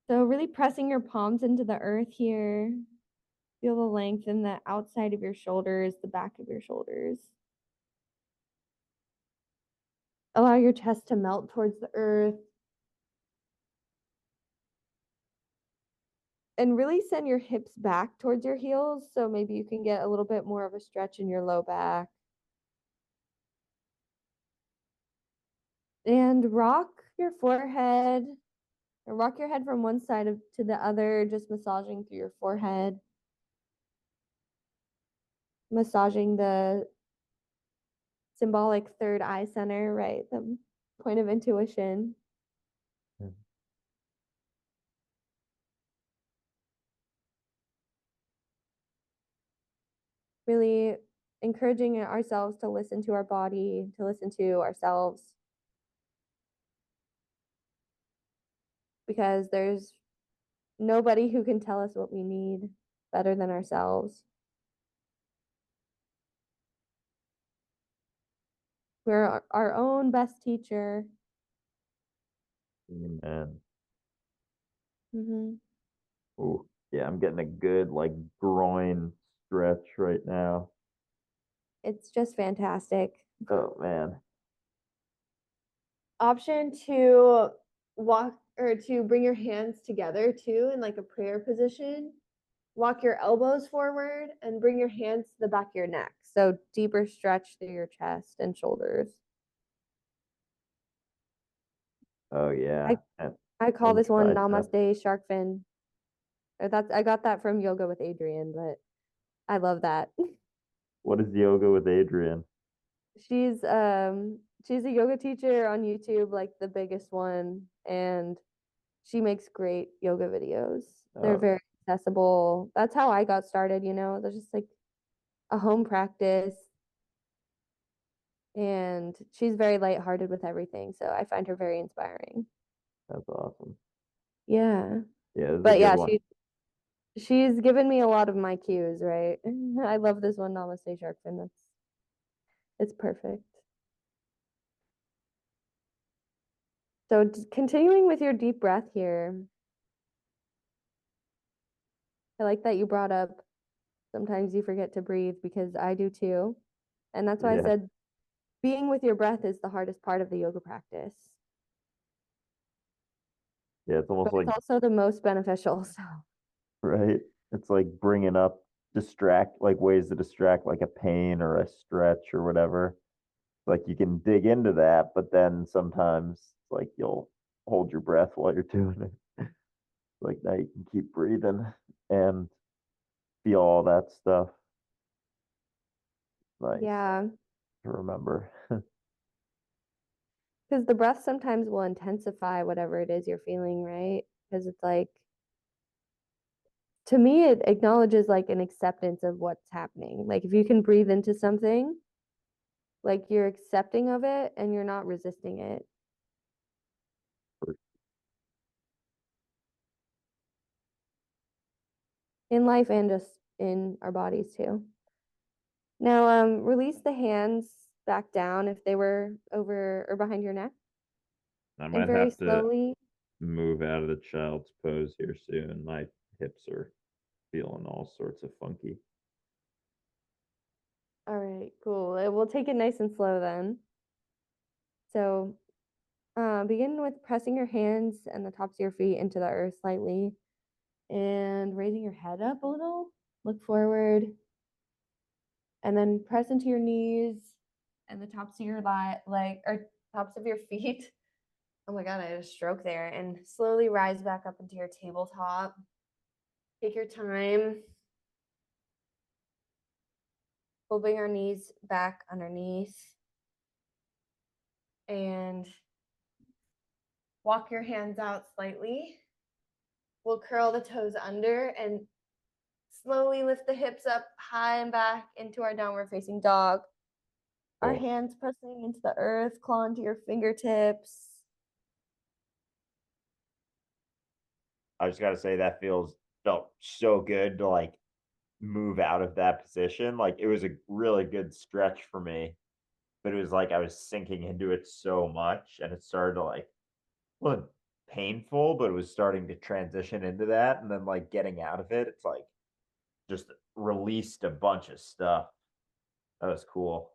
So really pressing your palms into the earth here. Feel the length in the outside of your shoulders, the back of your shoulders. Allow your chest to melt towards the earth. And really send your hips back towards your heels. So maybe you can get a little bit more of a stretch in your low back. And rock your forehead, or rock your head from one side to the other, just massaging through your forehead. Massaging the symbolic third eye center, right? The point of intuition. Really encouraging ourselves to listen to our body, to listen to ourselves. Because there's nobody who can tell us what we need better than ourselves. We're our own best teacher. Amen. Mm-hmm. Oh, yeah, I'm getting a good like groin stretch right now. It's just fantastic. Oh man. Option to walk or to bring your hands together too in like a prayer position. Walk your elbows forward and bring your hands to the back of your neck. So deeper stretch through your chest and shoulders. Oh yeah. I call And this one tricep. Namaste Shark Fin. I got that from Yoga with Adriene, but I love that. What is yoga with Adriene? She's a yoga teacher on YouTube, like the biggest one, and she makes great yoga videos. They're Oh, very accessible. That's how I got started, They're just like a home practice. And she's very lighthearted with everything, so I find her very inspiring. that's awesome. Yeah. Yeah, this is a But good yeah, one. she's given me a lot of my cues, right? I love this one, Namaste Shark Fin. It's perfect. So continuing with your deep breath here. I like that you brought up sometimes you forget to breathe, because I do too. And that's why I Yeah. said being with your breath is the hardest part of the yoga practice. Yeah, it's almost But like, it's also the most beneficial. So right? It's like bringing up like ways to distract like a pain or a stretch or whatever. Like you can dig into that, but then sometimes like you'll hold your breath while you're doing it. Like now you can keep breathing and feel all that stuff. Nice yeah, to remember. because the breath sometimes will intensify whatever it is you're feeling, right? Because it's like, to me, it acknowledges like an acceptance of what's happening. Like if you can breathe into something, like you're accepting of it and you're not resisting it. In life and just in our bodies too. Now, release the hands back down if they were over or behind your neck. I And might very have to slowly, move out of the child's pose here soon. My hips are feeling all sorts of funky. all right, cool. We'll take it nice and slow then. So begin with pressing your hands and the tops of your feet into the earth slightly and raising your head up a little. Look forward. And then press into your knees and the tops of your leg or tops of your feet. Oh my God, I had a stroke there. And slowly rise back up into your tabletop. Take your time. We'll bring our knees back underneath. And walk your hands out slightly. We'll curl the toes under and slowly lift the hips up high and back into our downward facing dog. Our Cool. hands pressing into the earth, claw into your fingertips. I just gotta say that felt so good to like move out of that position. Like it was a really good stretch for me, but it was like I was sinking into it so much and it started to like wasn't painful, but it was starting to transition into that. And then like getting out of it, it's like just released a bunch of stuff. That was cool.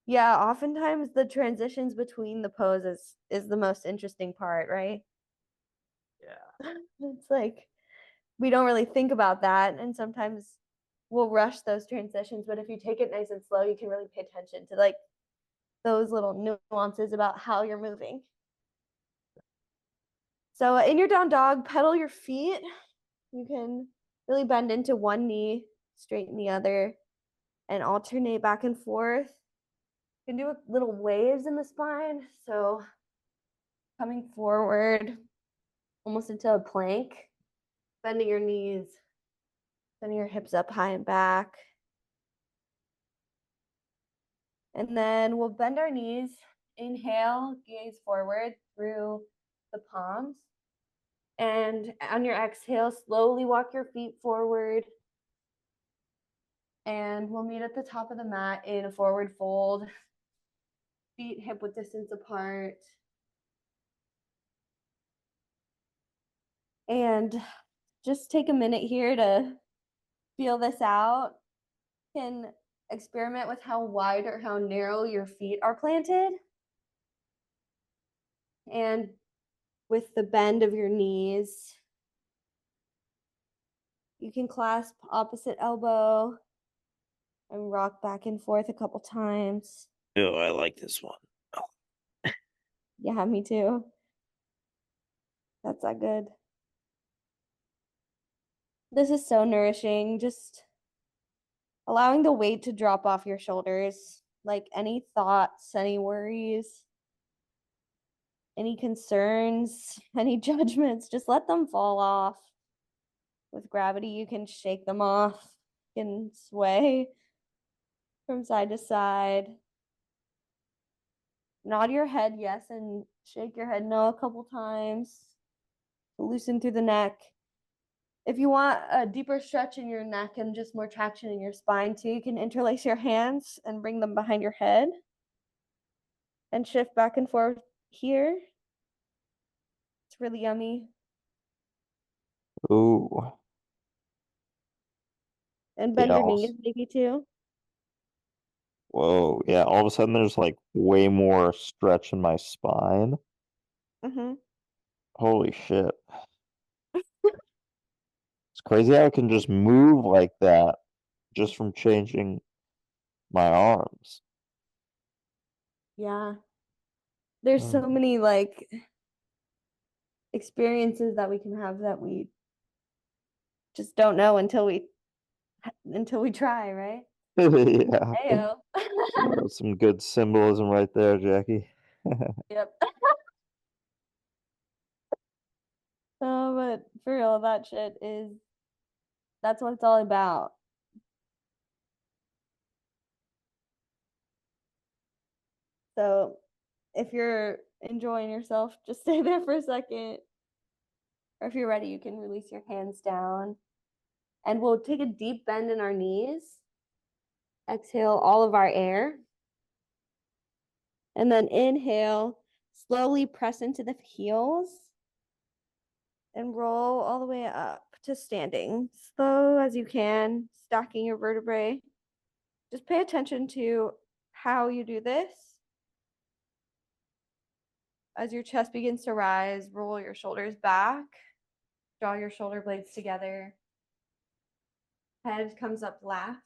Yeah, oftentimes the transitions between the poses is the most interesting part, right? Yeah. It's like we don't really think about that, and sometimes we'll rush those transitions, but if you take it nice and slow, you can really pay attention to like those little nuances about how you're moving. So in your down dog, pedal your feet. You can really bend into one knee, straighten the other, and alternate back and forth. You can do little waves in the spine. So coming forward almost into a plank, bending your knees, sending your hips up high and back. And then we'll bend our knees. Inhale, gaze forward through the palms. And on your exhale, slowly walk your feet forward. And we'll meet at the top of the mat in a forward fold. Feet hip width distance apart. And just take a minute here to feel this out. You can experiment with how wide or how narrow your feet are planted. And with the bend of your knees, you can clasp opposite elbow and rock back and forth a couple times. Oh, I like this one. Yeah, me too. That's that good. This is so nourishing. Just allowing the weight to drop off your shoulders, like any thoughts, any worries, any concerns, any judgments, just let them fall off. With gravity, you can shake them off, you can sway from side to side. Nod your head yes and shake your head no a couple times. Loosen through the neck. If you want a deeper stretch in your neck and just more traction in your spine too, you can interlace your hands and bring them behind your head and shift back and forth here. It's really yummy. Ooh. And bend Yeah, your knees maybe too. whoa. Yeah, all of a sudden there's like way more stretch in my spine. Mm-hmm. Holy shit. It's crazy how I can just move like that just from changing my arms. Yeah. There's so many like experiences that we can have that we just don't know until we try, right? Yeah. Ayo. That's some good symbolism right there, Jackie. Yep. But for real, that shit that's what it's all about. So if you're enjoying yourself, just stay there for a second. Or if you're ready, you can release your hands down. And we'll take a deep bend in our knees. Exhale all of our air. And then inhale, slowly press into the heels. And roll all the way up to standing. Slow as you can, stacking your vertebrae. Just pay attention to how you do this. As your chest begins to rise, roll your shoulders back, draw your shoulder blades together. Head comes up last,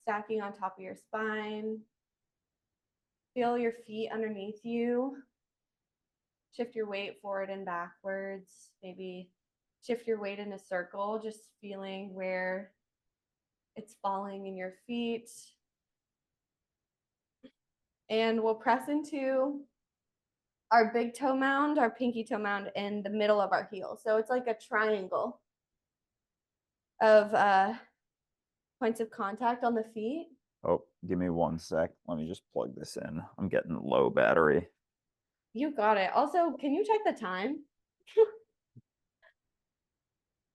stacking on top of your spine. Feel your feet underneath you. Shift your weight forward and backwards. Maybe shift your weight in a circle, just feeling where it's falling in your feet. And we'll press into our big toe mound, our pinky toe mound in the middle of our heel. So it's like a triangle of points of contact on the feet. Oh, give me 1 sec. Let me just plug this in. I'm getting low battery. You got it. Also, can you check the time?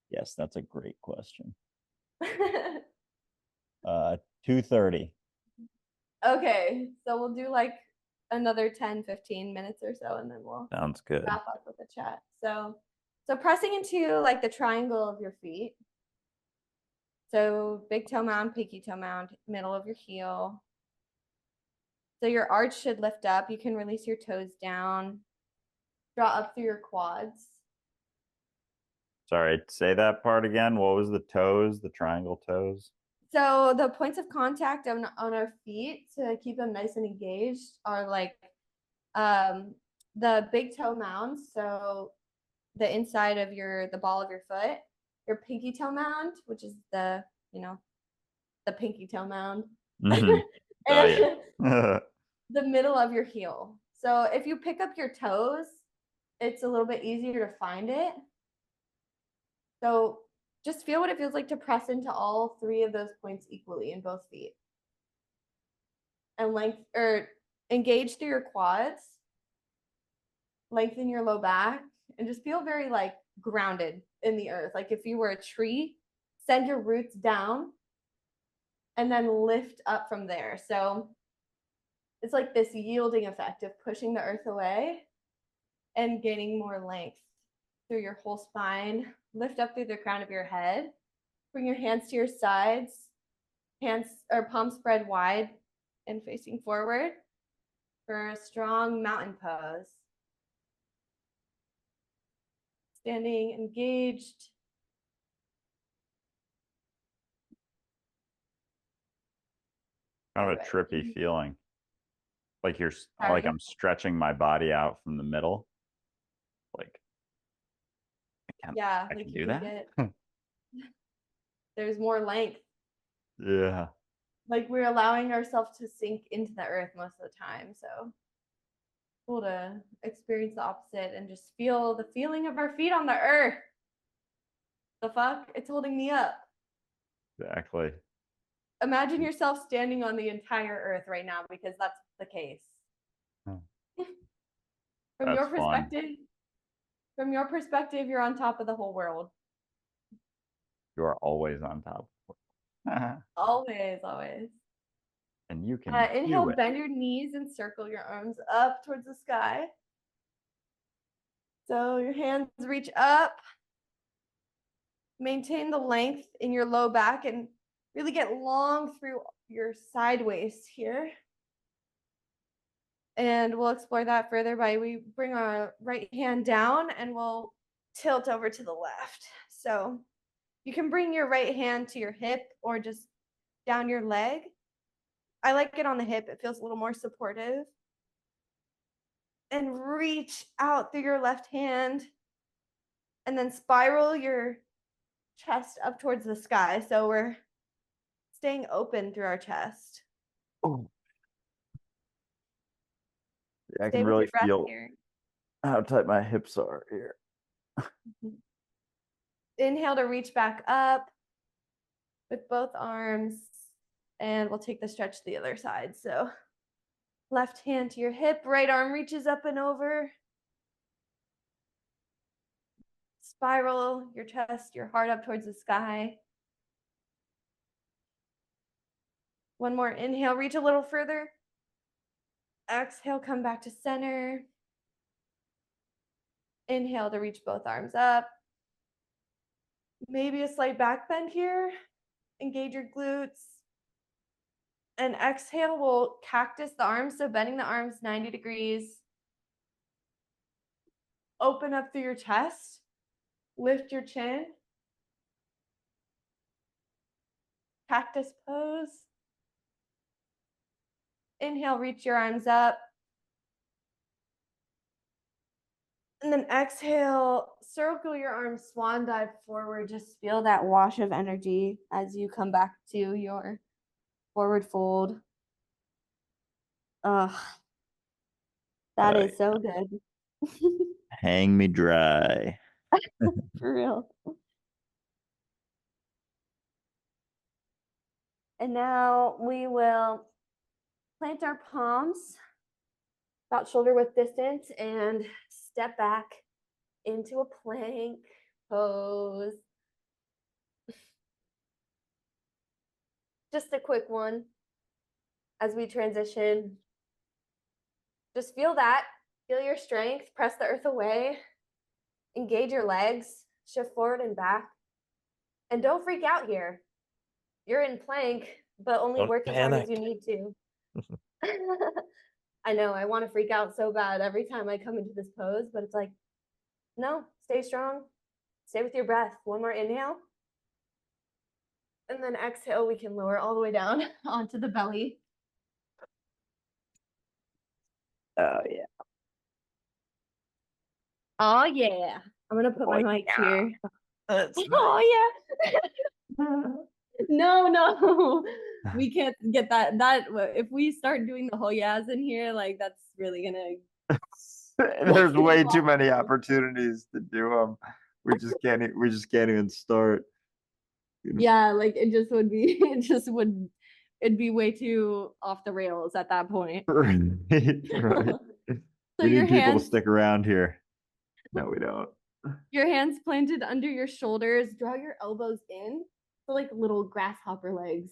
Yes, that's a great question. 2:30. Okay, so we'll do like another 10, 15 minutes or so, and then we'll Sounds good. wrap up with the chat. So pressing into like the triangle of your feet. So big toe mound, pinky toe mound, middle of your heel. So your arch should lift up. You can release your toes down, draw up through your quads. Sorry, say that part again. What was the toes, the triangle toes? So the points of contact on our feet to keep them nice and engaged are like the big toe mounds. So the inside of the ball of your foot, your pinky toe mound, which is the pinky toe mound, Mhm. Oh, and yeah. the middle of your heel. So if you pick up your toes, it's a little bit easier to find it. So just feel what it feels like to press into all three of those points equally in both feet. And engage through your quads, lengthen your low back, and just feel very like grounded in the earth. Like if you were a tree, send your roots down and then lift up from there. So it's like this yielding effect of pushing the earth away and gaining more length through your whole spine. Lift up through the crown of your head. Bring your hands to your sides, hands or palms spread wide and facing forward for a strong mountain pose. Standing engaged. Kind of a Right. trippy feeling. Like Sorry. I'm stretching my body out from the middle. Like Yeah, I like can you do can that. get there's more length. Yeah. Like we're allowing ourselves to sink into the earth most of the time. So cool to experience the opposite and just feel the feeling of our feet on the earth. The fuck? It's holding me up. Exactly. Imagine yourself standing on the entire earth right now because that's the case. From your That's fun. perspective, you're on top of the whole world. You are always on top. Always, always. And you can Inhale, do it. bend your knees and circle your arms up towards the sky. So your hands reach up. Maintain the length in your low back and really get long through your sideways here. And we'll explore that further we bring our right hand down and we'll tilt over to the left. So you can bring your right hand to your hip or just down your leg. I like it on the hip. It feels a little more supportive. And reach out through your left hand and then spiral your chest up towards the sky. So we're staying open through our chest. Oh. Yeah, I Stay can with really your breath feel here. how tight my hips are here. Inhale to reach back up with both arms, and we'll take the stretch to the other side. So left hand to your hip, right arm reaches up and over. Spiral your chest, your heart up towards the sky. One more inhale, reach a little further. Exhale, come back to center. Inhale to reach both arms up. Maybe a slight back bend here. Engage your glutes. And exhale, we'll cactus the arms, so bending the arms 90 degrees. Open up through your chest. Lift your chin. Cactus pose. Inhale, reach your arms up. And then exhale, circle your arms, swan dive forward. Just feel that wash of energy as you come back to your forward fold. Ugh, that is so good. Hang me dry. For real. And now we will plant our palms about shoulder width distance and step back into a plank pose. Just a quick one as we transition. Just feel that. Feel your strength. Press the earth away. Engage your legs. Shift forward and back. And don't freak out here. You're in plank, but only Don't work as hard as panic. you need to. I know I want to freak out so bad every time I come into this pose, but it's like, no, stay strong. Stay with your breath. One more inhale. And then exhale, we can lower all the way down onto the belly. Oh yeah. Oh, yeah. I'm going to put my mic here. That's Oh, yeah. No. We can't get that. If we start doing the whole yas in here, like that's really gonna. There's way too many opportunities to do them. We just can't. We just can't even start. Yeah, like it just would be. It'd be way too off the rails at that point. Right. Right. So We your need people to hands, stick around here. No, we don't. your hands planted under your shoulders. Draw your elbows in, so like little grasshopper legs.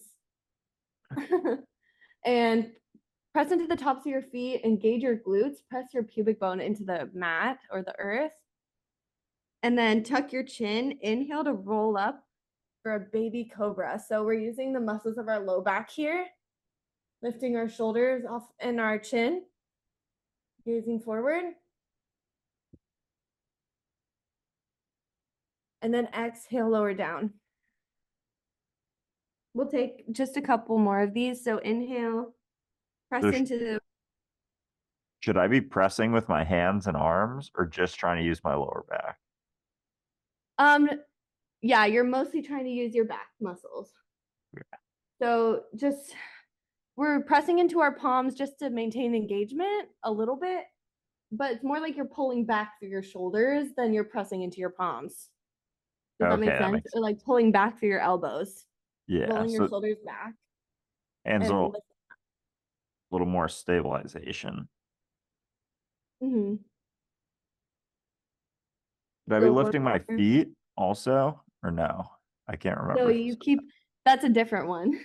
And press into the tops of your feet, engage your glutes, press your pubic bone into the mat or the earth. And then tuck your chin, inhale to roll up for a baby cobra. So we're using the muscles of our low back here, lifting our shoulders off and our chin, gazing forward. And then exhale, lower down. We'll take just a couple more of these. So inhale, press So into the. should I be pressing with my hands and arms or just trying to use my lower back? Yeah, you're mostly trying to use your back muscles. Yeah. So just we're pressing into our palms just to maintain engagement a little bit, but it's more like you're pulling back through your shoulders than you're pressing into your palms. Does that make Okay, that sense? makes Or like pulling back through your elbows, Yeah. rolling your So shoulders back. hands a And little more stabilization. mhm. Should I be Go for lifting my it. feet also or no? I can't So remember. you keep, that's a different one.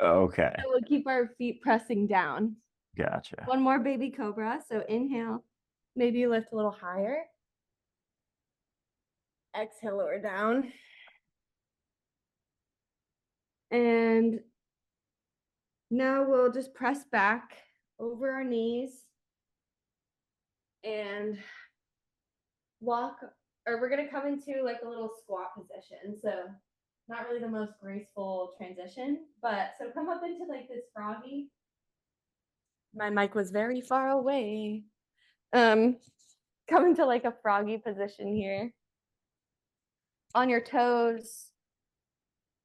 Okay, So we'll keep our feet pressing down. gotcha. One more baby cobra. So inhale, maybe you lift a little higher. Exhale, lower down. And now we'll just press back over our knees and walk, or we're gonna come into like a little squat position. So not really the most graceful transition, but so come up into like this froggy. My mic was very far away. Come into like a froggy position here. On your toes.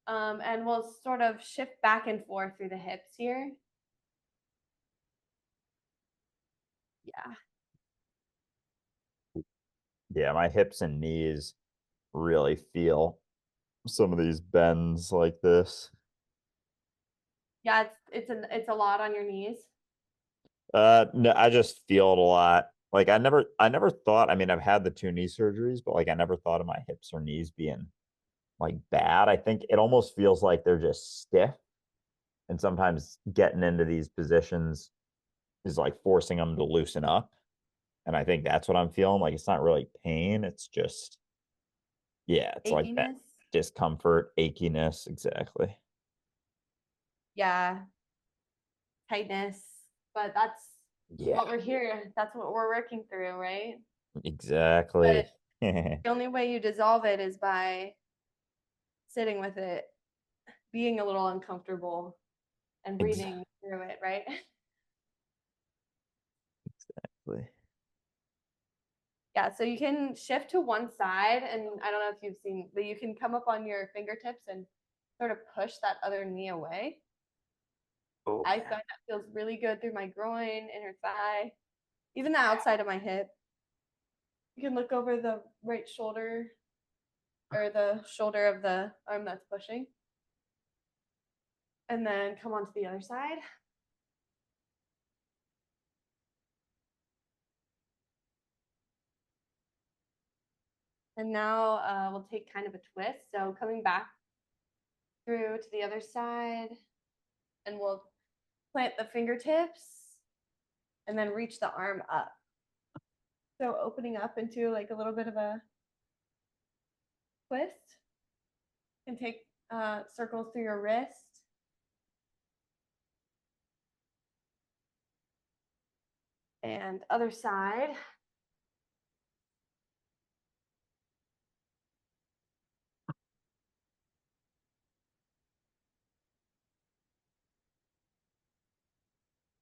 And we'll sort of shift back and forth through the hips here. Yeah. Yeah, my hips and knees really feel some of these bends like this. Yeah, it's a lot on your knees. No, I just feel it a lot. Like I never thought, I mean, I've had the 2 knee surgeries, but like I never thought of my hips or knees being like bad. I think it almost feels like they're just stiff. And sometimes getting into these positions is like forcing them to loosen up. And I think that's what I'm feeling. Like it's not really pain, it's just it's like that Achiness. discomfort, achiness, exactly. Yeah. Tightness. But that's Yeah, what we're here. That's what we're working through, right? exactly. The only way you dissolve it is by sitting with it, being a little uncomfortable and breathing through it, right? Exactly. Yeah, so you can shift to one side, and I don't know if you've seen, but you can come up on your fingertips and sort of push that other knee away. Oh, I find that feels really good through my groin, inner thigh, even the outside of my hip. You can look over the right shoulder or the shoulder of the arm that's pushing. And then come on to the other side. And now we'll take kind of a twist. So coming back through to the other side, and we'll plant the fingertips and then reach the arm up. So opening up into like a little bit of a twist, and take uh, circles through your wrist. And other side.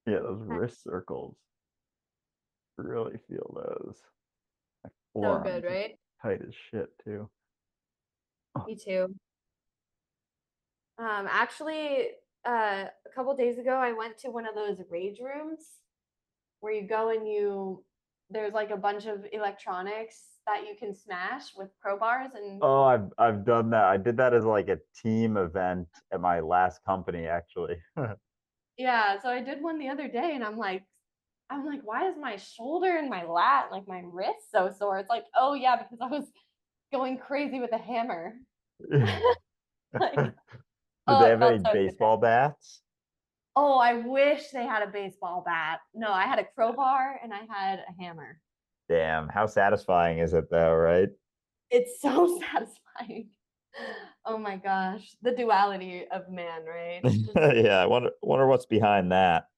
Yeah, those wrist circles. Really feel those. My So forearms good, are right? tight as shit too. Me too. Actually, a couple days ago, I went to one of those rage rooms where you go and there's like a bunch of electronics that you can smash with crowbars and Oh, I've done that. I did that as like a team event at my last company, actually. yeah, so I did one the other day and I'm like, why is my shoulder and my lat, like my wrist so sore? It's like, oh yeah, because I was going crazy with a hammer. Like, Did oh, they it have any felt so good. baseball bats? Oh, I wish they had a baseball bat. No, I had a crowbar and I had a hammer. Damn, how satisfying is it though, right? It's so satisfying. Oh my gosh, the duality of man, right? Yeah, I wonder what's behind that.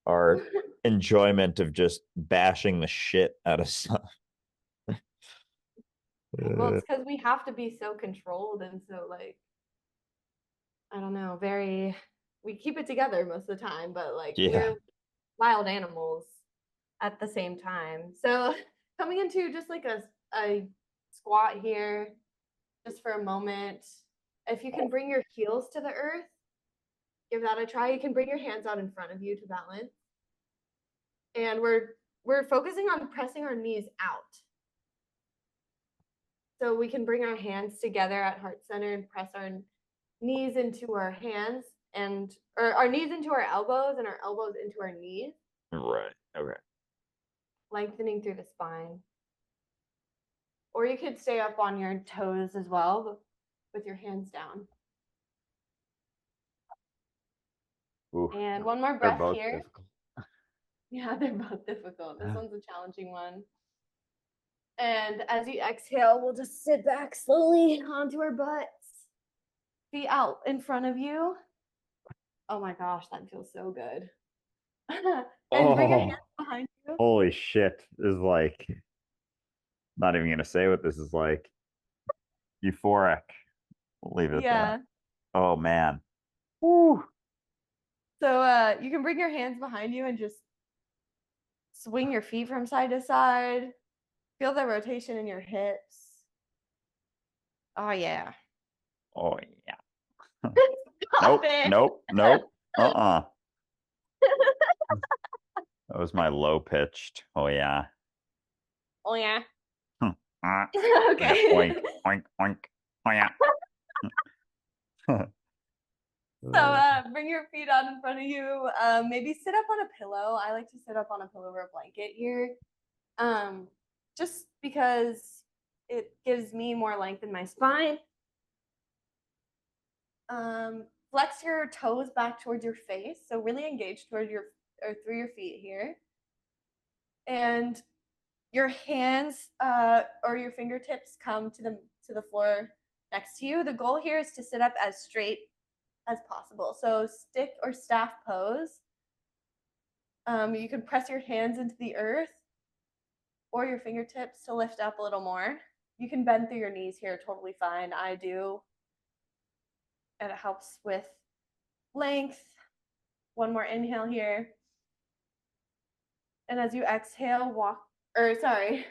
Our enjoyment of just bashing the shit out of stuff. Well, it's because we have to be so controlled and so like, I don't know, we keep it together most of the time, but like Yeah. we're wild animals at the same time. So coming into just like a squat here, just for a moment. If you can bring your heels to the earth, give that a try. You can bring your hands out in front of you to balance. And we're focusing on pressing our knees out. So we can bring our hands together at heart center and press our knees into our hands or our knees into our elbows and our elbows into our knees, Right. Okay. lengthening through the spine. Or you could stay up on your toes as well with your hands down. Ooh, And one more they're breath both here. difficult. Yeah, they're both difficult. This one's a challenging one. And as you exhale, we'll just sit back slowly onto our butts. Feet out in front of you. Oh my gosh, that feels so good. And bring your hands behind you. Holy shit. This is like, not even gonna say what this is like. Euphoric. We'll leave it at Yeah. that. Oh man. Woo. So you can bring your hands behind you and just swing your feet from side to side. Feel the rotation in your hips. Oh yeah. Oh yeah. Stop Nope. it. Nope. Nope. Uh-uh. That was my low pitched. Oh yeah. Oh yeah. Oh yeah. Okay. Oink, oink, oink. Oh yeah. So bring your feet out in front of you. Maybe sit up on a pillow. I like to sit up on a pillow or a blanket here. Just because it gives me more length in my spine. Flex your toes back towards your face. So really engage towards through your feet here. And your hands or your fingertips come to the floor next to you. The goal here is to sit up as straight as possible. So stick or staff pose. You can press your hands into the earth or your fingertips to lift up a little more. You can bend through your knees here, totally fine. I do. And it helps with length. One more inhale here. And as you exhale, I want to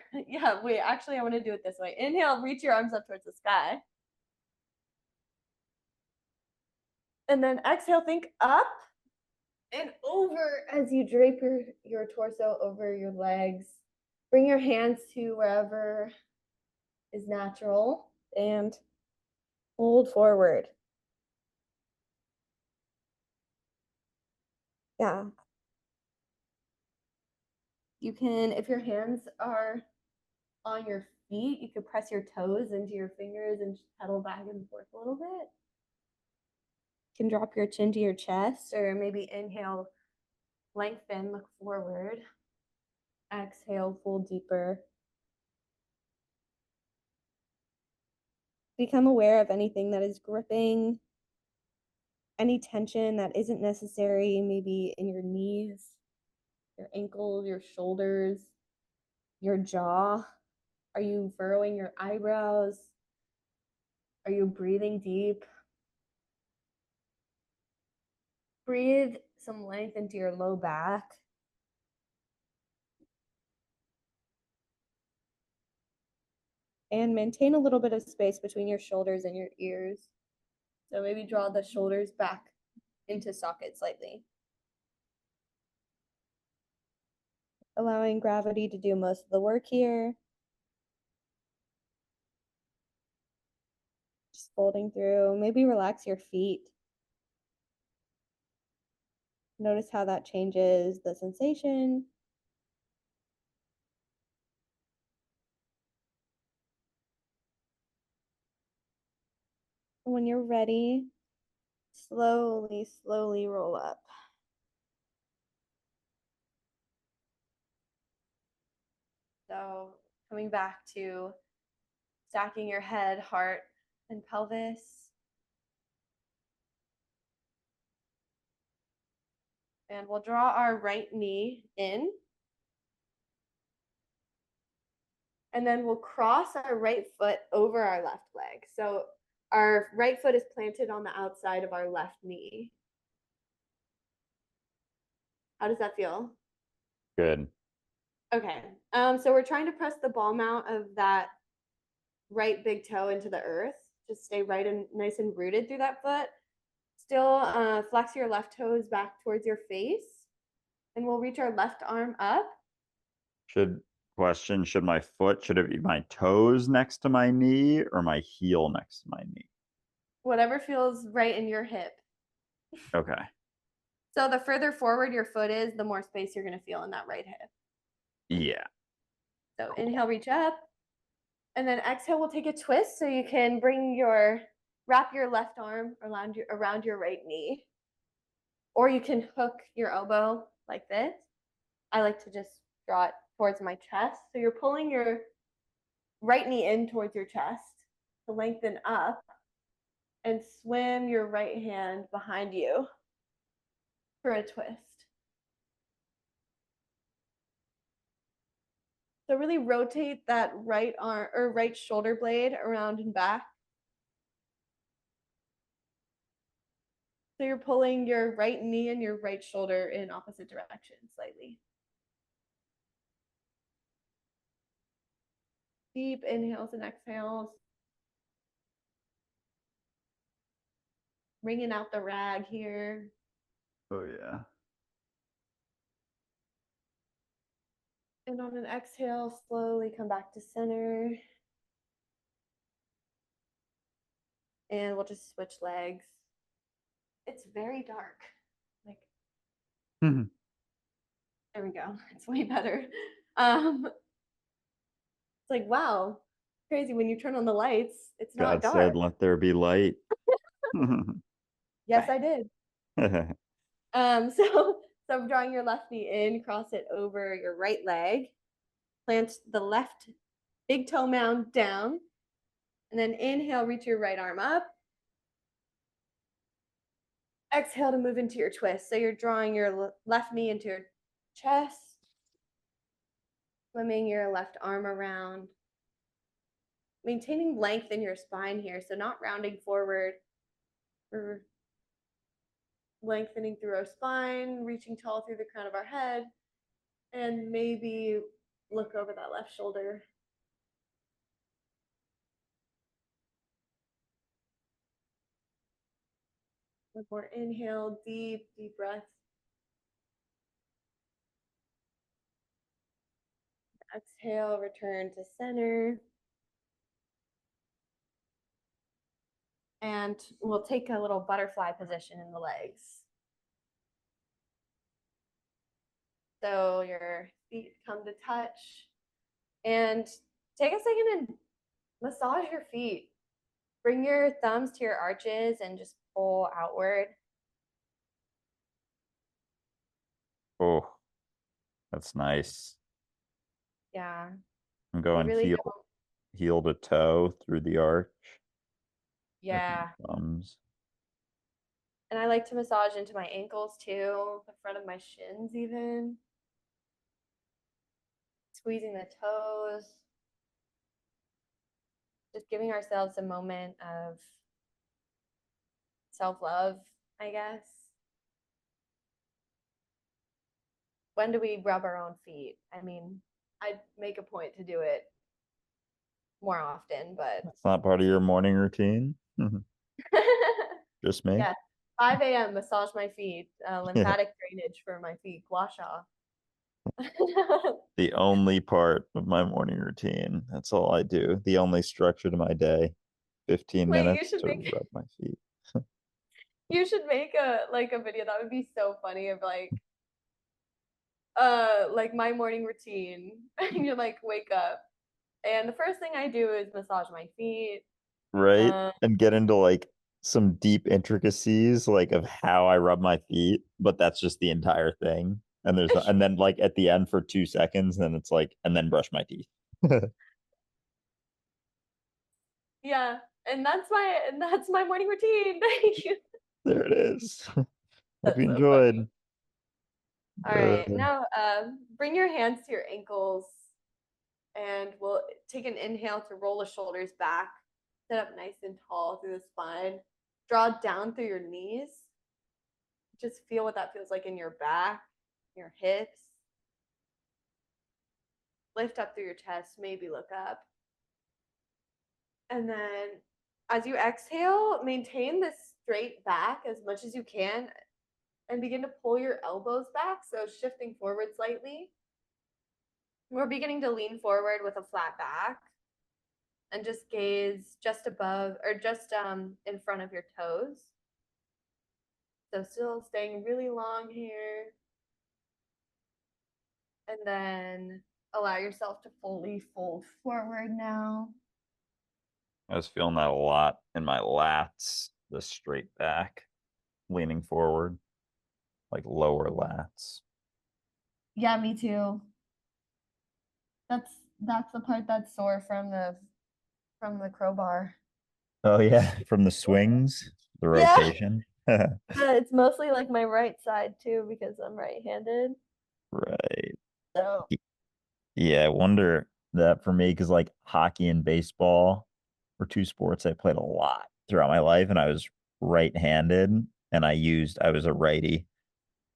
do it this way. Inhale, reach your arms up towards the sky. And then exhale, think up and over as you drape your torso over your legs. Bring your hands to wherever is natural and fold forward. Yeah. You can, if your hands are on your feet, you could press your toes into your fingers and pedal back and forth a little bit. You can drop your chin to your chest or maybe inhale, lengthen, look forward. Exhale, fold deeper. Become aware of anything that is gripping, any tension that isn't necessary, maybe in your knees your ankles, your shoulders, your jaw. Are you furrowing your eyebrows? Are you breathing deep? Breathe some length into your low back. And maintain a little bit of space between your shoulders and your ears. So maybe draw the shoulders back into socket slightly. Allowing gravity to do most of the work here. Just folding through. Maybe relax your feet. Notice how that changes the sensation. When you're ready, slowly, slowly roll up. So coming back to stacking your head, heart, and pelvis. And we'll draw our right knee in. And then we'll cross our right foot over our left leg. So our right foot is planted on the outside of our left knee. How does that feel? Good. Okay. So we're trying to press the ball mount of that right big toe into the earth. Just stay right and nice and rooted through that foot. Still flex your left toes back towards your face. And we'll reach our left arm up. Should it be my toes next to my knee or my heel next to my knee? Whatever feels right in your hip. Okay. So the further forward your foot is, the more space you're going to feel in that right hip. Yeah. So inhale, reach up. And then exhale, we'll take a twist so you can wrap your left arm around your right knee. Or you can hook your elbow like this. I like to just draw it towards my chest. So you're pulling your right knee in towards your chest to lengthen up and swim your right hand behind you for a twist. So really rotate that right arm or right shoulder blade around and back. So you're pulling your right knee and your right shoulder in opposite directions slightly. Deep inhales and exhales. Wringing out the rag here. Oh yeah. And on an exhale, slowly come back to center. And we'll just switch legs. It's very dark. Like, there we go. It's way better. It's like, wow, crazy when you turn on the lights, it's not God dark. said, "Let there be light." Yes, I did. So I'm drawing your left knee in, cross it over your right leg, plant the left big toe mound down, and then inhale, reach your right arm up. Exhale to move into your twist. So you're drawing your left knee into your chest, swimming your left arm around, maintaining length in your spine here. So not rounding forward, or lengthening through our spine, reaching tall through the crown of our head, and maybe look over that left shoulder. One more inhale, deep, deep breath. Exhale, return to center. And we'll take a little butterfly position in the legs. So your feet come to touch. And take a second and massage your feet. Bring your thumbs to your arches and just pull outward. Oh, that's nice. Yeah. I'm going really heel to toe through the arch. Yeah. Thumbs. And I like to massage into my ankles too, the front of my shins even. squeezing the toes. Just giving ourselves a moment of self-love, I guess. When do we rub our own feet? I mean, I'd make a point to do it more often, but It's not part of your morning routine. Just me. yeah, 5 a.m. massage my feet, lymphatic drainage for my feet, gua sha. The only part of my morning routine. That's all I do. The only structure to my day. 15 Wait, minutes to rub my feet. you should make a video. That would be so funny of like my morning routine. You're like wake up and the first thing I do is massage my feet. Right? And get into like some deep intricacies like of how I rub my feet, but that's just the entire thing. And and then like at the end for 2 seconds, then it's like, and then brush my teeth. Yeah, and that's my morning routine. Thank you. There it is. Hope That's you so enjoyed. funny. All right, now bring your hands to your ankles, and we'll take an inhale to roll the shoulders back, sit up nice and tall through the spine, draw down through your knees. Just feel what that feels like in your back, your hips. Lift up through your chest, maybe look up. And then as you exhale, maintain this straight back as much as you can and begin to pull your elbows back. So shifting forward slightly. We're beginning to lean forward with a flat back and just gaze just above or just in front of your toes. So still staying really long here. And then allow yourself to fully fold forward now. I was feeling that a lot in my lats, the straight back, leaning forward, like lower lats. Yeah, me too. That's the part that's sore from the crowbar. Oh yeah, from the swings, the Yeah. rotation. It's mostly like my right side too because I'm right-handed. Right. So Yeah, I wonder that for me, because like hockey and baseball were two sports I played a lot throughout my life, and I was right-handed, and I was a righty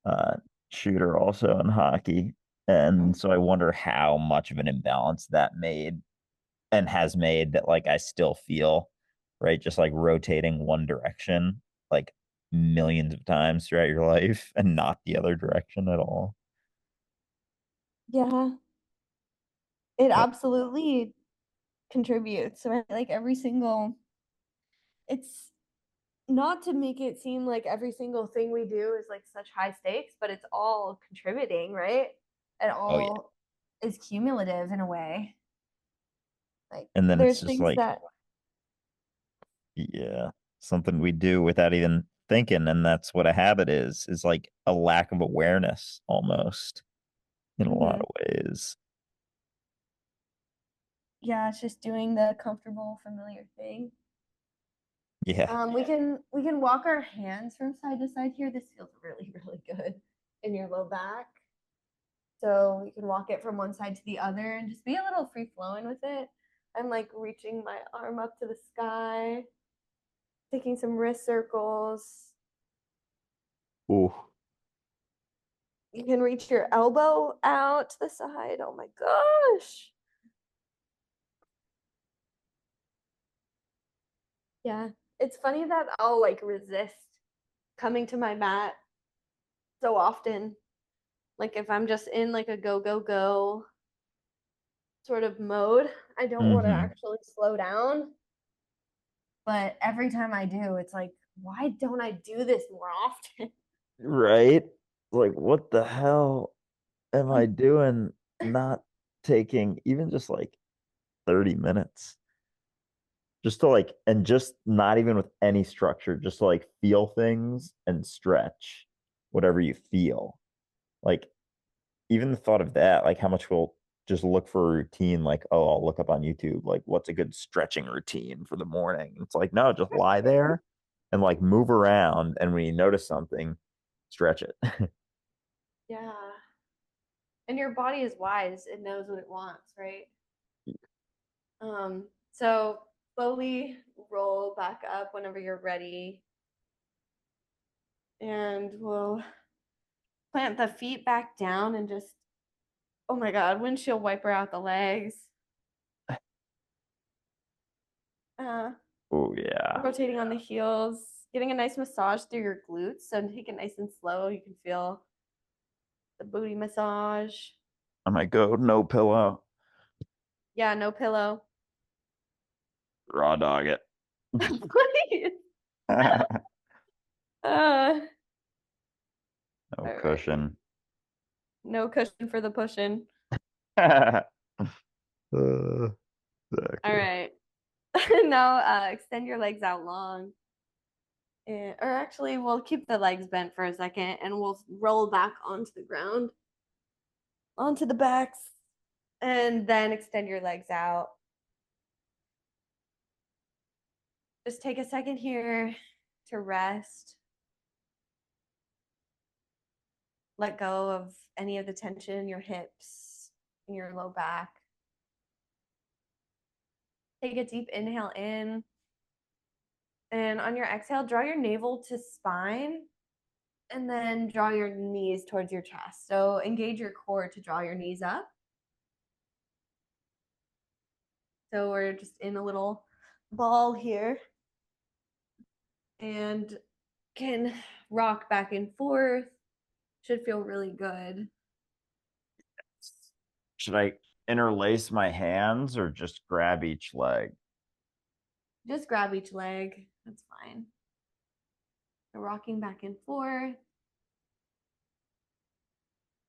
uh, shooter also in hockey, and so I wonder how much of an imbalance that made and has made that like I still feel right, just like rotating one direction like millions of times throughout your life and not the other direction at all. yeah, it But absolutely contributes, right? Like every single it's not to make it seem like every single thing we do is like such high stakes, but it's all contributing, right? It oh yeah, all is cumulative in a way. Like and then it's there's just things like that yeah, something we do without even thinking, and that's what a habit is like a lack of awareness almost in a lot Mhm. of ways. Yeah, it's just doing the comfortable, familiar thing. Yeah. We can walk our hands from side to side here. This feels really, really good in your low back. So you can walk it from one side to the other and just be a little free flowing with it. I'm like reaching my arm up to the sky, taking some wrist circles. Ooh. You can reach your elbow out to the side. Oh my gosh. Yeah. It's funny that I'll like resist coming to my mat so often. Like if I'm just in like a go, go, go sort of mode, I don't want to Mm-hmm. actually slow down. But every time I do, it's like, why don't I do this more often? Right? Like, what the hell am I doing not taking even just like 30 minutes just to like, and just not even with any structure, just to like feel things and stretch whatever you feel. Like, even the thought of that, like how much we'll just look for a routine, like, oh, I'll look up on YouTube, like, what's a good stretching routine for the morning? It's like, no, just lie there and like move around. And when you notice something, stretch it. Yeah. And your body is wise. It knows what it wants, right? So slowly roll back up whenever you're ready. And we'll plant the feet back down and just, oh my God, windshield wiper out the legs. Oh yeah. Rotating on the heels, getting a nice massage through your glutes. So take it nice and slow. You can feel the booty massage. I might go no pillow. Yeah, no pillow. Raw dog it. Please. No All right. cushion. No cushion for the pushing. Exactly. All right. Now extend your legs out long. Or actually, we'll keep the legs bent for a second and we'll roll back onto the ground, onto the backs, and then extend your legs out. Just take a second here to rest. Let go of any of the tension in your hips, in your low back. Take a deep inhale in. And on your exhale, draw your navel to spine and then draw your knees towards your chest. So engage your core to draw your knees up. So we're just in a little ball here and can rock back and forth. Should feel really good. Should I interlace my hands or just grab each leg? Just grab each leg. That's fine. So rocking back and forth.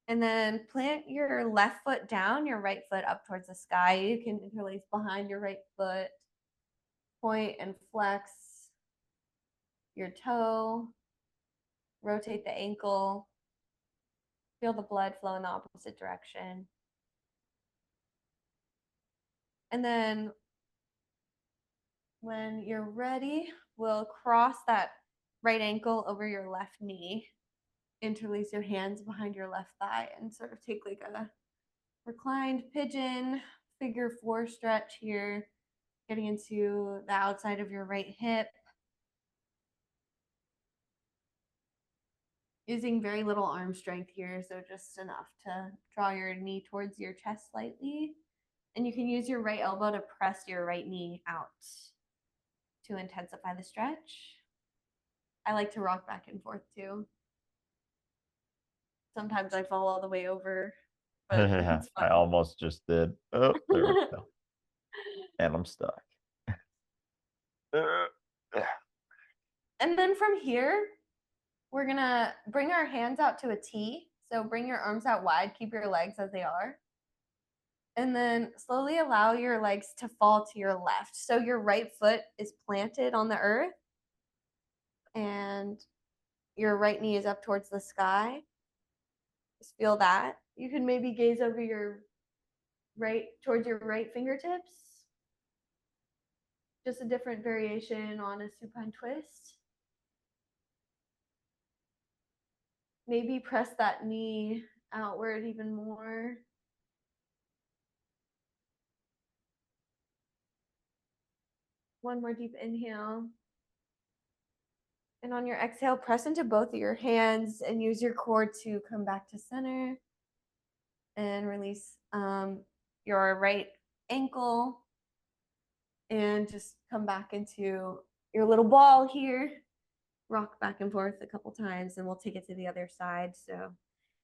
And then plant your left foot down, your right foot up towards the sky. You can interlace behind your right foot. Point and flex your toe. Rotate the ankle. Feel the blood flow in the opposite direction. And then when you're ready, we'll cross that right ankle over your left knee. Interlace your hands behind your left thigh and sort of take like a reclined pigeon, figure 4 stretch here, getting into the outside of your right hip. Using very little arm strength here, so just enough to draw your knee towards your chest slightly. And you can use your right elbow to press your right knee out to intensify the stretch. I like to rock back and forth too. Sometimes I fall all the way over, but it's I fun. almost just did. Oh, there we go. And I'm stuck. And then from here, we're gonna bring our hands out to a T. So bring your arms out wide, keep your legs as they are. And then slowly allow your legs to fall to your left. So your right foot is planted on the earth and your right knee is up towards the sky. Just feel that. You can maybe gaze over your right towards your right fingertips. Just a different variation on a supine twist. Maybe press that knee outward even more. One more deep inhale. And on your exhale, press into both of your hands and use your core to come back to center. And release your right ankle. And just come back into your little ball here. Rock back and forth a couple times, and we'll take it to the other side. So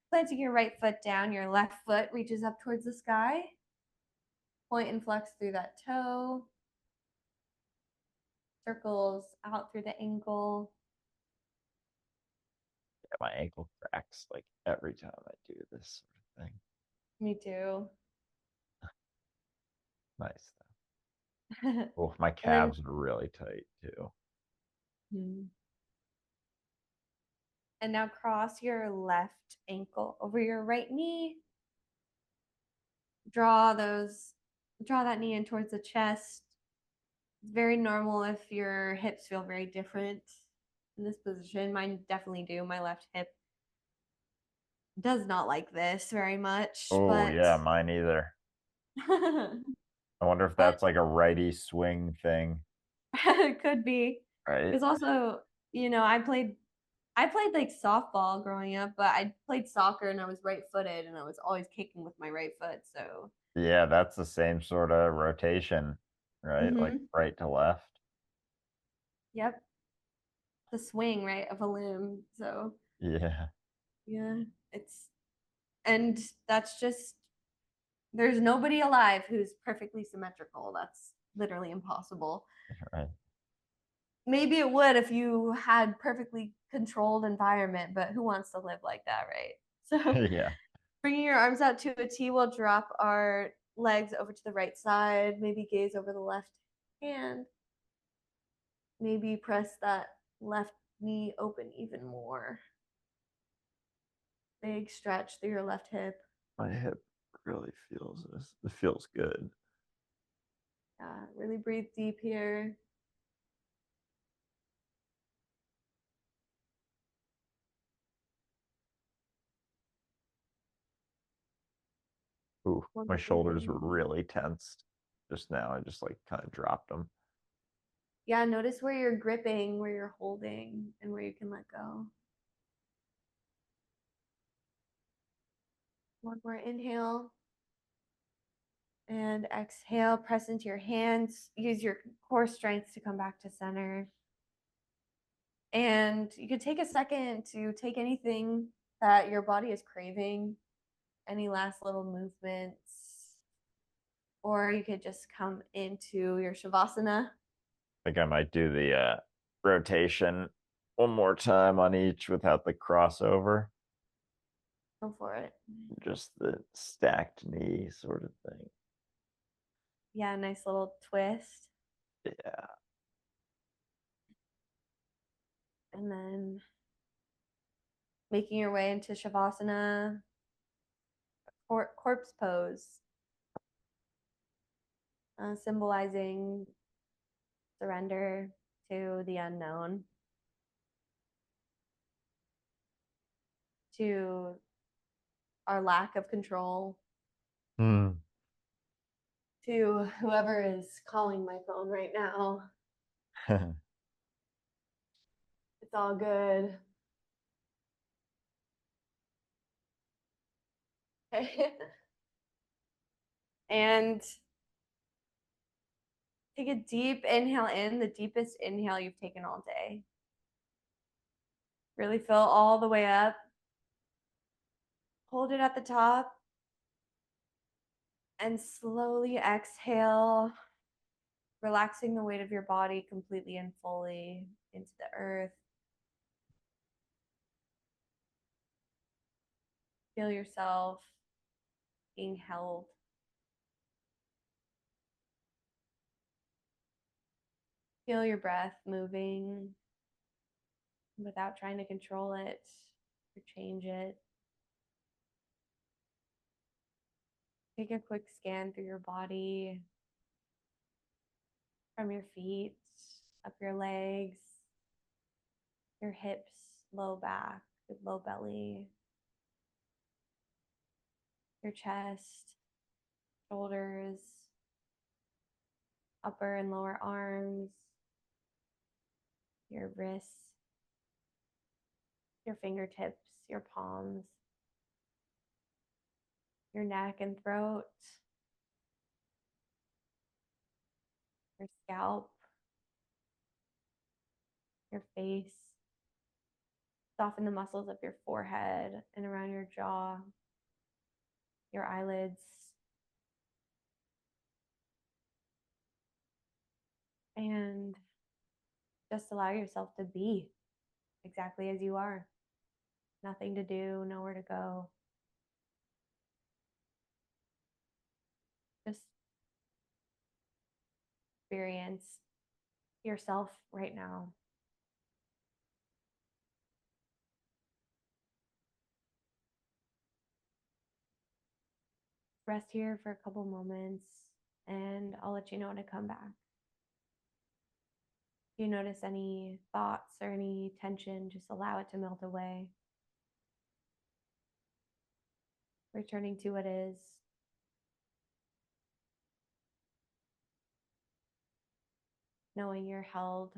planting your right foot down, your left foot reaches up towards the sky. Point and flex through that toe. Circles out through the ankle. Yeah, my ankle cracks like every time I do this sort of thing. Me too. Nice though. Oh, my And then- calves are really tight too. And now cross your left ankle over your right knee. Draw that knee in towards the chest. It's very normal if your hips feel very different in this position. Mine definitely do. My left hip does not like this very much, Oh but yeah, mine either. I wonder if but that's like a righty swing thing, it could be. right? Because also, I played like softball growing up, but I played soccer and I was right-footed and I was always kicking with my right foot. So, Yeah, that's the same sort of rotation, right? Like mhm. right to left. Yep, the swing, right, of a limb. So, Yeah, yeah, it's and that's just there's nobody alive who's perfectly symmetrical. That's literally impossible. right. Maybe it would if you had perfectly controlled environment, but who wants to live like that, right? So, Yeah. bringing your arms out to a T, we'll drop our legs over to the right side, maybe gaze over the left hand. Maybe press that left knee open even more. Big stretch through your left hip. My hip really feels this. It feels good. Yeah, really breathe deep here. Ooh, One my more shoulders were breathing. really tensed just now. I just like kind of dropped them. Yeah, notice where you're gripping, where you're holding, and where you can let go. One more inhale. And exhale, press into your hands. Use your core strength to come back to center. And you could take a second to take anything that your body is craving, any last little movements, or you could just come into your Shavasana. I think I might do the rotation one more time on each without the crossover. Go for it. Just the stacked knee sort of thing. Yeah, nice little twist. Yeah. And then making your way into Shavasana, corpse pose, symbolizing surrender to the unknown, to our lack of control, Hmm. to whoever is calling my phone right now. It's all good. And take a deep inhale in, the deepest inhale you've taken all day. Really fill all the way up. Hold it at the top. And slowly exhale, relaxing the weight of your body completely and fully into the earth. Feel yourself being held. Feel your breath moving without trying to control it or change it. Take a quick scan through your body, from your feet, up your legs, your hips, low back, low belly, your chest, shoulders, upper and lower arms, your wrists, your fingertips, your palms, your neck and throat, your scalp, your face. Soften the muscles of your forehead and around your jaw, your eyelids, and just allow yourself to be exactly as you are. Nothing to do, nowhere to go. Just experience yourself right now. Rest here for a couple moments and I'll let you know when I come back. If you notice any thoughts or any tension, just allow it to melt away. returning to what is. Knowing you're held.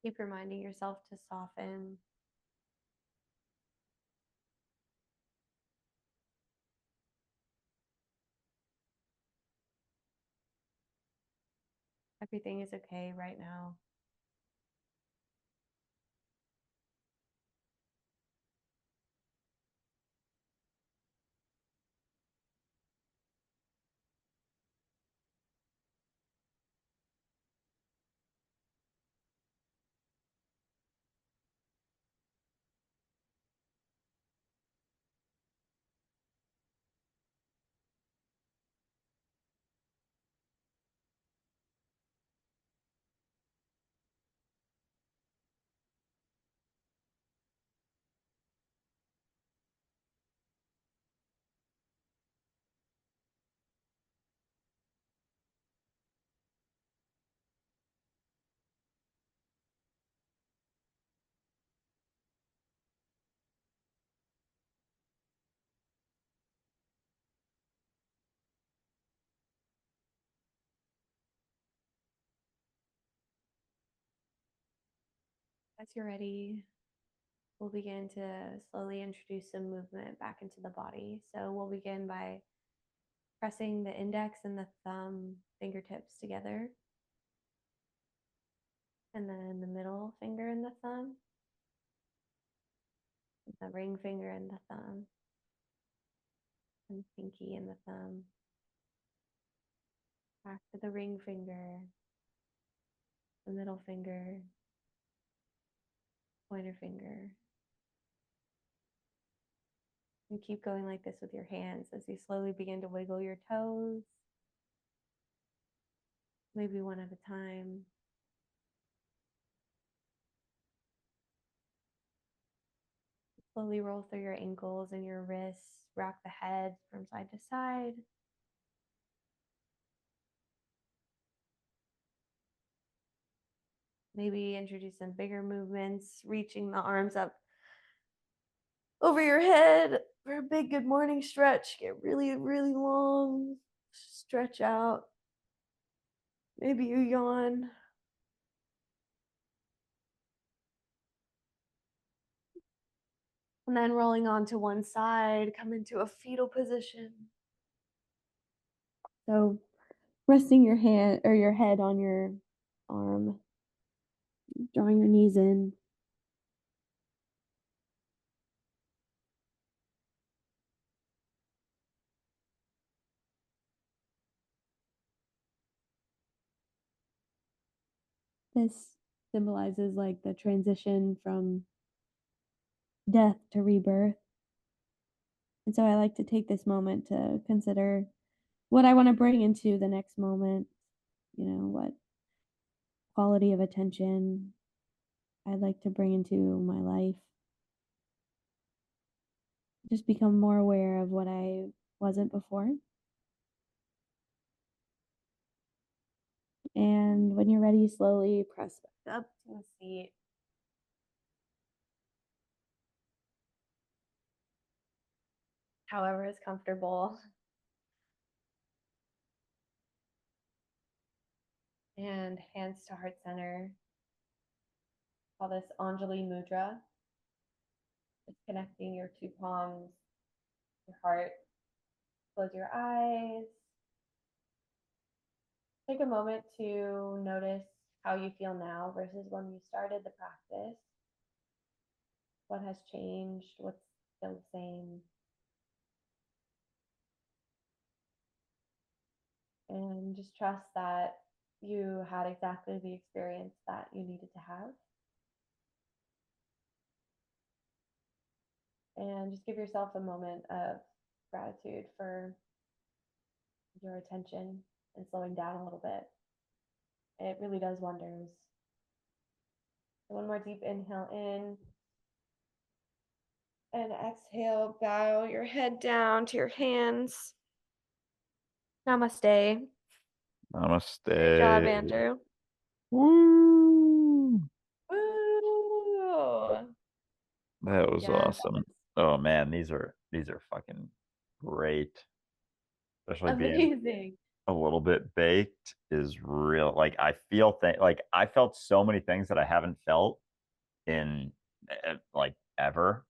Keep reminding yourself to soften. Everything is okay right now. As you're ready, we'll begin to slowly introduce some movement back into the body. So we'll begin by pressing the index and the thumb fingertips together. And then the middle finger and the thumb. The ring finger and the thumb. And the pinky and the thumb. Back to the ring finger. The middle finger. Pointer finger. And keep going like this with your hands as you slowly begin to wiggle your toes. Maybe one at a time. Slowly roll through your ankles and your wrists. Rock the head from side to side. Maybe introduce some bigger movements, reaching the arms up over your head for a big good morning stretch. Get really, really long. Stretch out. Maybe you yawn. And then rolling onto one side, come into a fetal position. So resting your hand or your head on your arm, drawing your knees in. This symbolizes like the transition from death to rebirth. And so I like to take this moment to consider what I want to bring into the next moment, what quality of attention I'd like to bring into my life. Just become more aware of what I wasn't before. And when you're ready, slowly press back up to a seat. However is comfortable. And hands to heart center. Call this Anjali Mudra. Just connecting your two palms, your heart. Close your eyes. Take a moment to notice how you feel now versus when you started the practice. What has changed? What's still the same? And just trust that you had exactly the experience that you needed to have. And just give yourself a moment of gratitude for your attention and slowing down a little bit. It really does wonders. So one more deep inhale in. And exhale, bow your head down to your hands. Namaste. Namaste. Great job, Andrew. Woo! Woo! That was Yeah, that awesome. was Oh man, these are fucking great. Especially being amazing. a little bit baked is real. Like I feel like I felt so many things that I haven't felt in like ever.